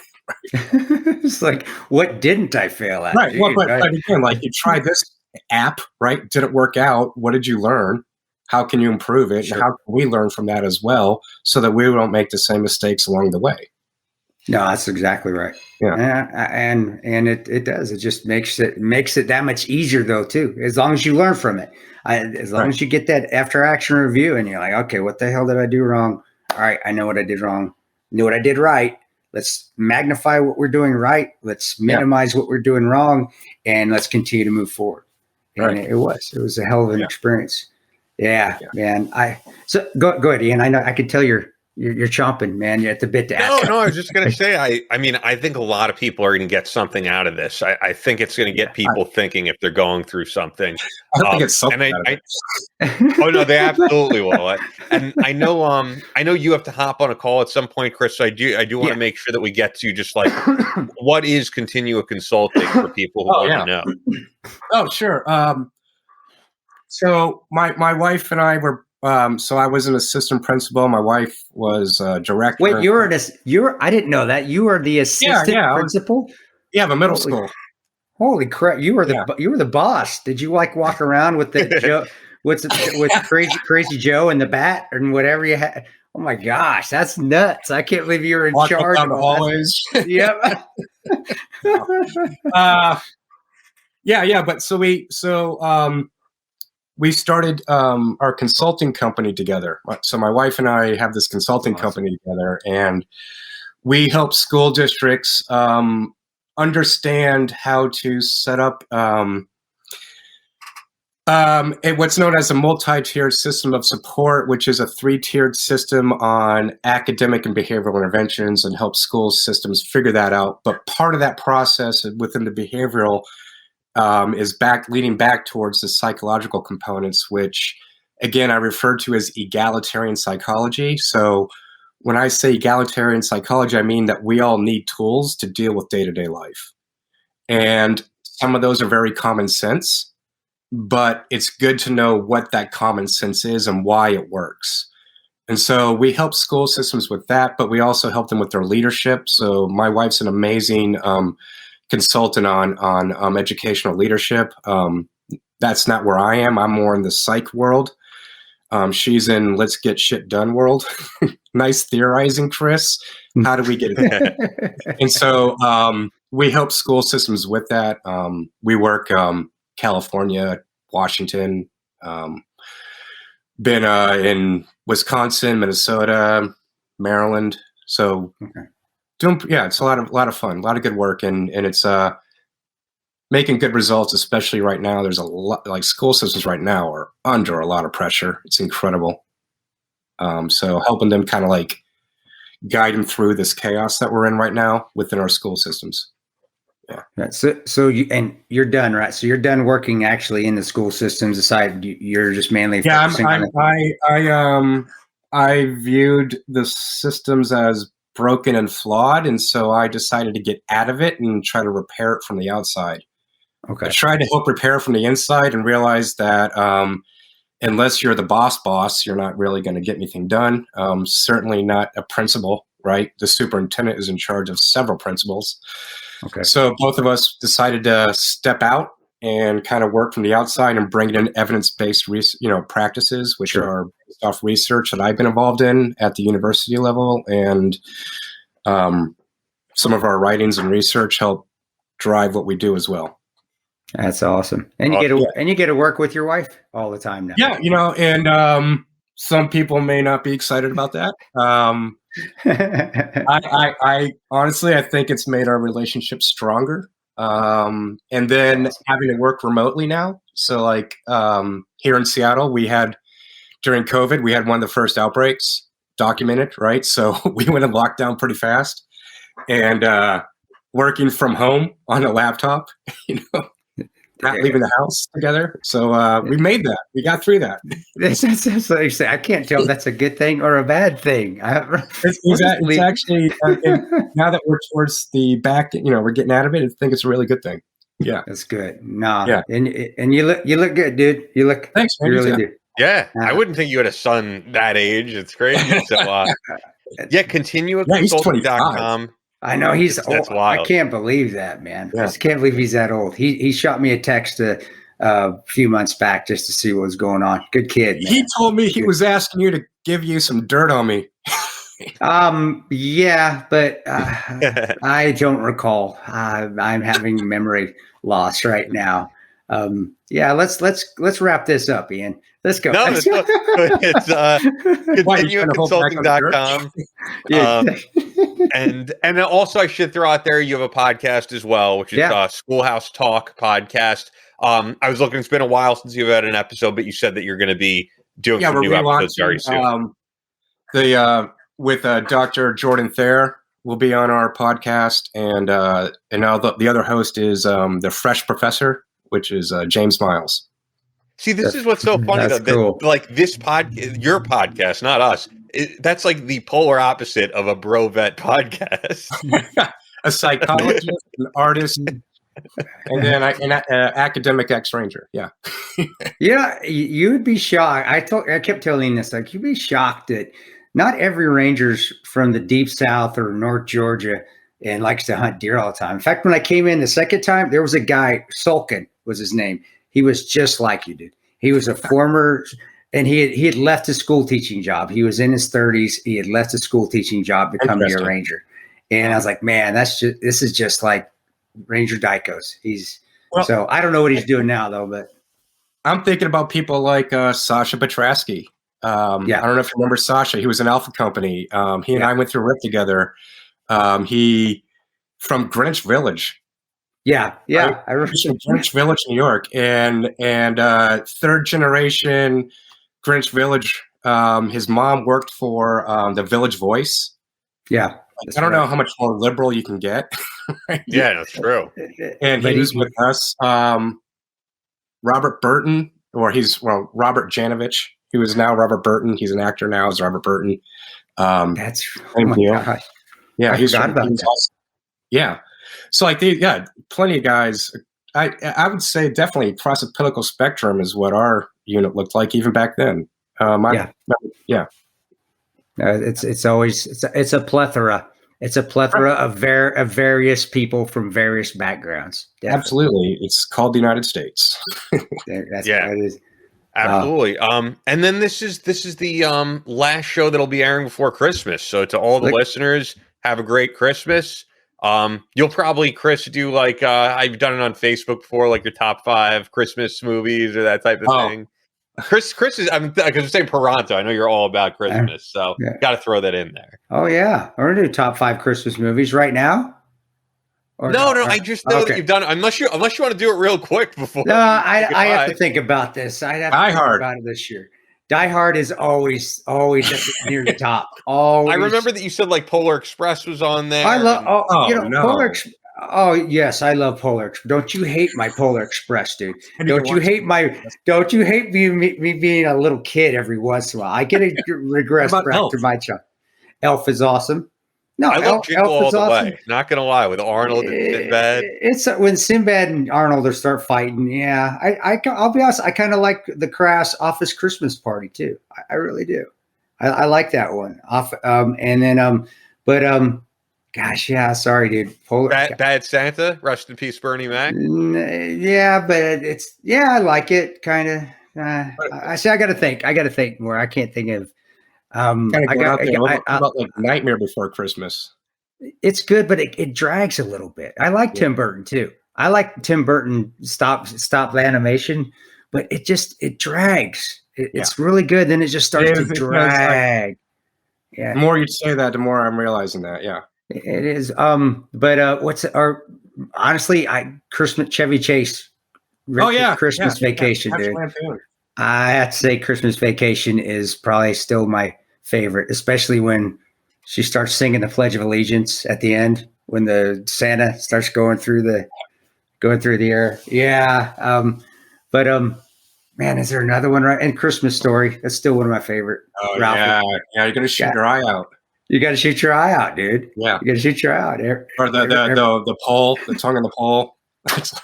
It's like, what didn't I fail at? Right. Well, but again, like, you tried this app, right? Didn't work out. What did you learn? How can you improve it? Sure. And how can we learn from that as well, so that we don't make the same mistakes along the way? No, that's exactly right. Yeah. And it does. It just makes it that much easier though too. As long as you learn from it, as long as you get that after action review, and you're like, okay, what the hell did I do wrong? All right, I know what I did wrong. Know what I did right. Let's magnify what we're doing right. Let's minimize what we're doing wrong, and let's continue to move forward. And it was a hell of an experience. Yeah, man. So go ahead, Ian. I know I could tell you're chomping, man. You're at the bit to ask. No, I was just going to say, I mean, I think a lot of people are going to get something out of this. I think it's going to get people thinking if they're going through something. I think it's something. Oh no, they absolutely will. And I know you have to hop on a call at some point, Chris. So I do want to make sure that we get to just like what is continuous consulting for people who want to know. Oh, sure. So my wife and I were. So I was an assistant principal. My wife was a director. Wait, I didn't know that. You were the assistant principal? Yeah, the middle school. Holy crap! You were the boss. Did you like walk around with the Joe, with crazy Joe and the bat and whatever you had? Oh my gosh, that's nuts! I can't believe you were in charge of always. Yep. But we started our consulting company together. So my wife and I have this consulting company together, and we help school districts understand how to set up what's known as a multi-tiered system of support, which is a 3-tiered system on academic and behavioral interventions, and help school systems figure that out. But part of that process within the behavioral is leading back towards the psychological components, which, again, I refer to as egalitarian psychology. So when I say egalitarian psychology, I mean that we all need tools to deal with day-to-day life. And some of those are very common sense, but it's good to know what that common sense is and why it works. And so we help school systems with that, but we also help them with their leadership. So my wife's an amazing consultant on educational leadership. That's not where I am. I'm more in the psych world. She's in let's get shit done world. Nice theorizing, Chris. How do we get it? And so we help school systems with that. We work California, Washington, been in Wisconsin, Minnesota, Maryland. So it's a lot of fun, a lot of good work, and it's making good results, especially right now. There's a lot, like school systems right now are under a lot of pressure. It's incredible. So helping them kind of like guide them through this chaos that we're in right now within our school systems. Yeah. So you're done, right? So you're done working actually in the school systems aside. You're just mainly focusing on I viewed the systems as broken and flawed, and so I decided to get out of it and try to repair it from the outside. Okay. I tried to help repair from the inside and realized that unless you're the boss, you're not really going to get anything done. Certainly not a principal, right? The superintendent is in charge of several principals. Okay. So both of us decided to step out and kind of work from the outside and bring in evidence-based, practices, which are based off research that I've been involved in at the university level, and some of our writings and research help drive what we do as well. That's awesome, and you get to work with your wife all the time now. Yeah, and some people may not be excited about that. I honestly, I think it's made our relationship stronger. And then having to work remotely now. So like here in Seattle, during COVID, we had one of the first outbreaks. documented, right? So we went in lockdown pretty fast, and working from home on a laptop, not leaving the house together. So we made that. We got through that. That's what you say. I can't tell if that's a good thing or a bad thing. It's actually now that we're towards the back, we're getting out of it. I think it's a really good thing. Yeah, that's good. Yeah, and you look good, dude. You look. Thanks, man. You really do. Yeah, I wouldn't think you had a son that age. It's crazy. So, continue at consulting.com. I know he's old. That's wild. I can't believe that, man. I just can't believe he's that old. He shot me a text a few months back just to see what was going on. Good kid, man. He told me he was asking you to give you some dirt on me. Yeah, but I don't recall. I'm having memory loss right now. Let's wrap this up, Ian. Let's go. No, it's continue at consulting.com. And also I should throw out there, you have a podcast as well, which is Schoolhouse Talk podcast. I was looking, it's been a while since you've had an episode, but you said that you're going to be doing some new episodes very soon. With Dr. Jordan Thayer will be on our podcast, and now the other host is the Fresh Professor, which is James Miles. See, this is what's so funny though. Cool. Like this your podcast, not us. That's like the polar opposite of a bro vet podcast. A psychologist, an artist, and then an academic ex-ranger. Yeah. Yeah, you would be shocked. I kept telling this, like, you'd be shocked that not every ranger's from the deep South or North Georgia and likes to hunt deer all the time. In fact, when I came in the second time, there was a guy, Sulkin was his name. He was just like you, dude. He was a former, and he had left his school teaching job. He was in his 30s. He had left his school teaching job to come be a ranger. And I was like, man, this is just like Ranger Daikos. So I don't know what he's doing now though, but I'm thinking about people like Sasha Petrasky. I don't know if you remember Sasha. He was in Alpha Company. He and I went through RIP together. He from Greenwich Village. Yeah. Right? I remember Greenwich Village, New York, and third generation Greenwich Village. His mom worked for the Village Voice. Yeah, I don't know how much more liberal you can get. Right? Yeah, that's true. And he was with us. Robert Burton, Robert Janovich. He was now Robert Burton. He's an actor now as Robert Burton. That's gosh. Yeah, he's about that. Awesome. Yeah. So plenty of guys. I would say definitely across the political spectrum is what our unit looked like even back then. It's always a plethora. It's a plethora of various people from various backgrounds. Definitely. Absolutely, it's called the United States. That's what it is. Absolutely. And then this is the last show that'll be airing before Christmas. So to all the listeners, have a great Christmas. You'll probably, Chris, do like I've done it on Facebook before, like your top 5 Christmas movies or that type of thing. Chris is, because I'm saying Toronto. I know you're all about Christmas, so got to throw that in there. Oh yeah, we're gonna do top 5 Christmas movies right now. No, I just know that you've done it. Unless you want to do it real quick before. No, I have to think about this. I have to think about it this year. Die Hard is always near the top. Always. I remember that you said like Polar Express was on there. I love. Polar. Oh yes, I love Polar Express. Don't you hate my Polar Express, dude? Don't you hate me being a little kid every once in a while? I get to regress back to my child. Elf is awesome. No, I love Jingle all the way. Not gonna lie, with Arnold and Sinbad. It's when Sinbad and Arnold start fighting. Yeah, I'll be honest. I kind of like the crass Office Christmas Party too. I really do. I like that one. Gosh, yeah. Sorry, dude. Bad Santa. Rest in peace, Bernie Mac. Yeah, but I like it. Kind of. I got to think. I got to think more. I can't think of. About like Nightmare Before Christmas. It's good, but it drags a little bit. I like Tim Burton too. I like Tim Burton stop animation, but it drags. It's really good. Then it just starts to drag. The more you say that, the more I'm realizing that. Yeah, it is. Honestly, Christmas Chevy Chase. Christmas Vacation, dude. I have to say Christmas Vacation is probably still my favorite, especially when she starts singing the Pledge of Allegiance at the end when the Santa starts going through the air. Yeah. Man, is there another one? Right? And Christmas Story. That's still one of my favorite. Oh, yeah. You're going to shoot your eye out. You got to shoot your eye out, dude. Yeah. You got to shoot your eye out. Or the pole, the tongue on the pole. That's a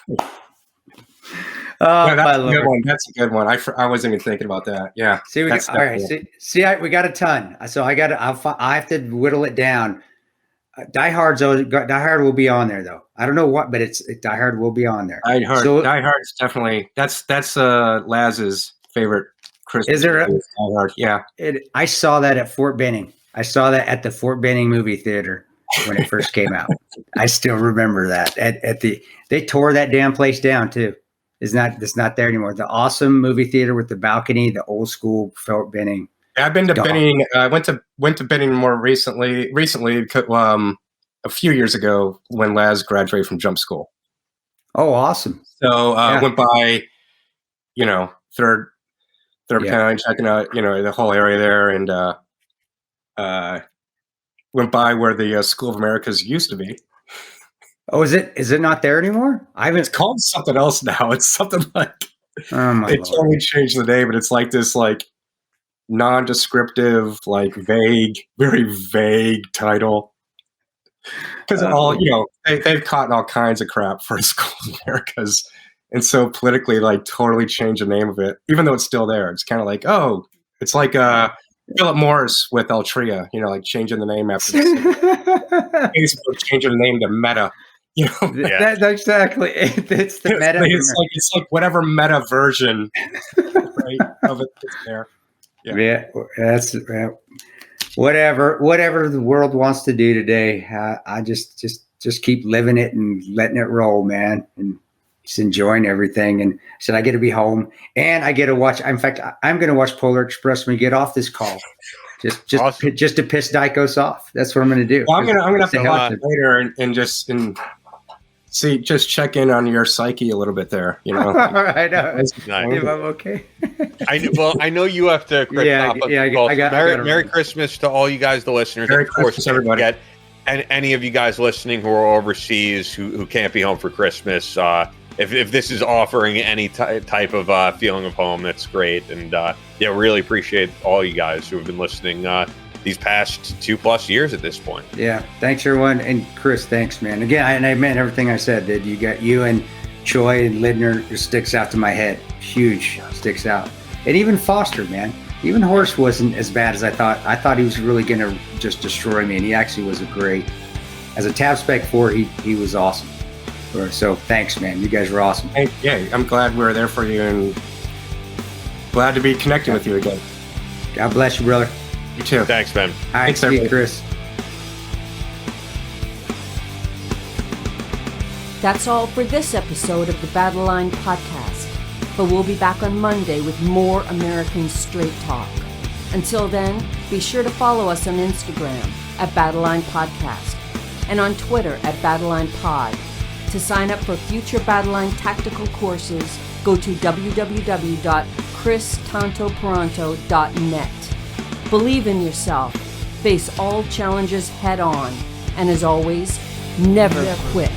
good one. That's a good one. I wasn't even thinking about that. Yeah. See, all right. We got a ton. So I have to whittle it down. Die Hard will be on there though. I don't know what, but Die Hard will be on there. Die Hard's definitely that's Laz's favorite Christmas. Is there Die Hard? Yeah. I saw that at Fort Benning. I saw that at the Fort Benning movie theater when it first came out. I still remember that. They tore that damn place down too. It's not there anymore. The awesome movie theater with the balcony, the old school Fort Benning. Yeah, I've been to Benning. I went to Benning more recently, a few years ago when Laz graduated from jump school. Oh, awesome! So went by, third pound, checking out, the whole area there, and went by where the School of Americas used to be. Oh, is it not there anymore? It's called something else now. It's something like they totally changed the name, but it's like this non-descriptive, vague, very vague title. Because they've caught all kinds of crap for School of Americas, and so politically, totally changed the name of it, even though it's still there. It's kind of it's like Philip Morris with Altria, changing the name after Facebook, changing the name to Meta. That's exactly. It's the Meta. It's like whatever Meta version of it that's there. Yeah, that's whatever the world wants to do today. I just keep living it and letting it roll, man, and just enjoying everything. And I get to be home and I get to watch. In fact, I'm going to watch Polar Express when we get off this call. Awesome. Just to piss Daikos off. That's what I'm going to do. Well, I'm going to have to watch it later and see, just check in on your psyche a little bit there. All right, if I'm okay. I know you have to. Merry Christmas to all you guys, the listeners. Merry Christmas, everybody. And any of you guys listening who are overseas who can't be home for Christmas, if this is offering any type of feeling of home, that's great. And really appreciate all you guys who have been listening these past 2+ years at this point. Yeah, thanks everyone. And Chris, thanks, man. Again, and I meant everything I said. That you and Choi and Lidner sticks out to my head. Huge, sticks out. And even Foster, man. Even Horst wasn't as bad as I thought. I thought he was really going to just destroy me, and he actually was as a Tab Spec 4, he was awesome. So thanks, man. You guys were awesome. Yeah, I'm glad we were there for you, and glad to be connecting with you again. God bless you, brother. You too. Thanks, man. All right, see you, Chris. That's all for this episode of the Battleline Podcast, but we'll be back on Monday with more American straight talk. Until then, be sure to follow us on Instagram at Battleline Podcast and on Twitter at Battleline Pod. To sign up for future Battleline tactical courses, go to www.christantoparanto.net. Believe in yourself, face all challenges head on, and as always, never quit.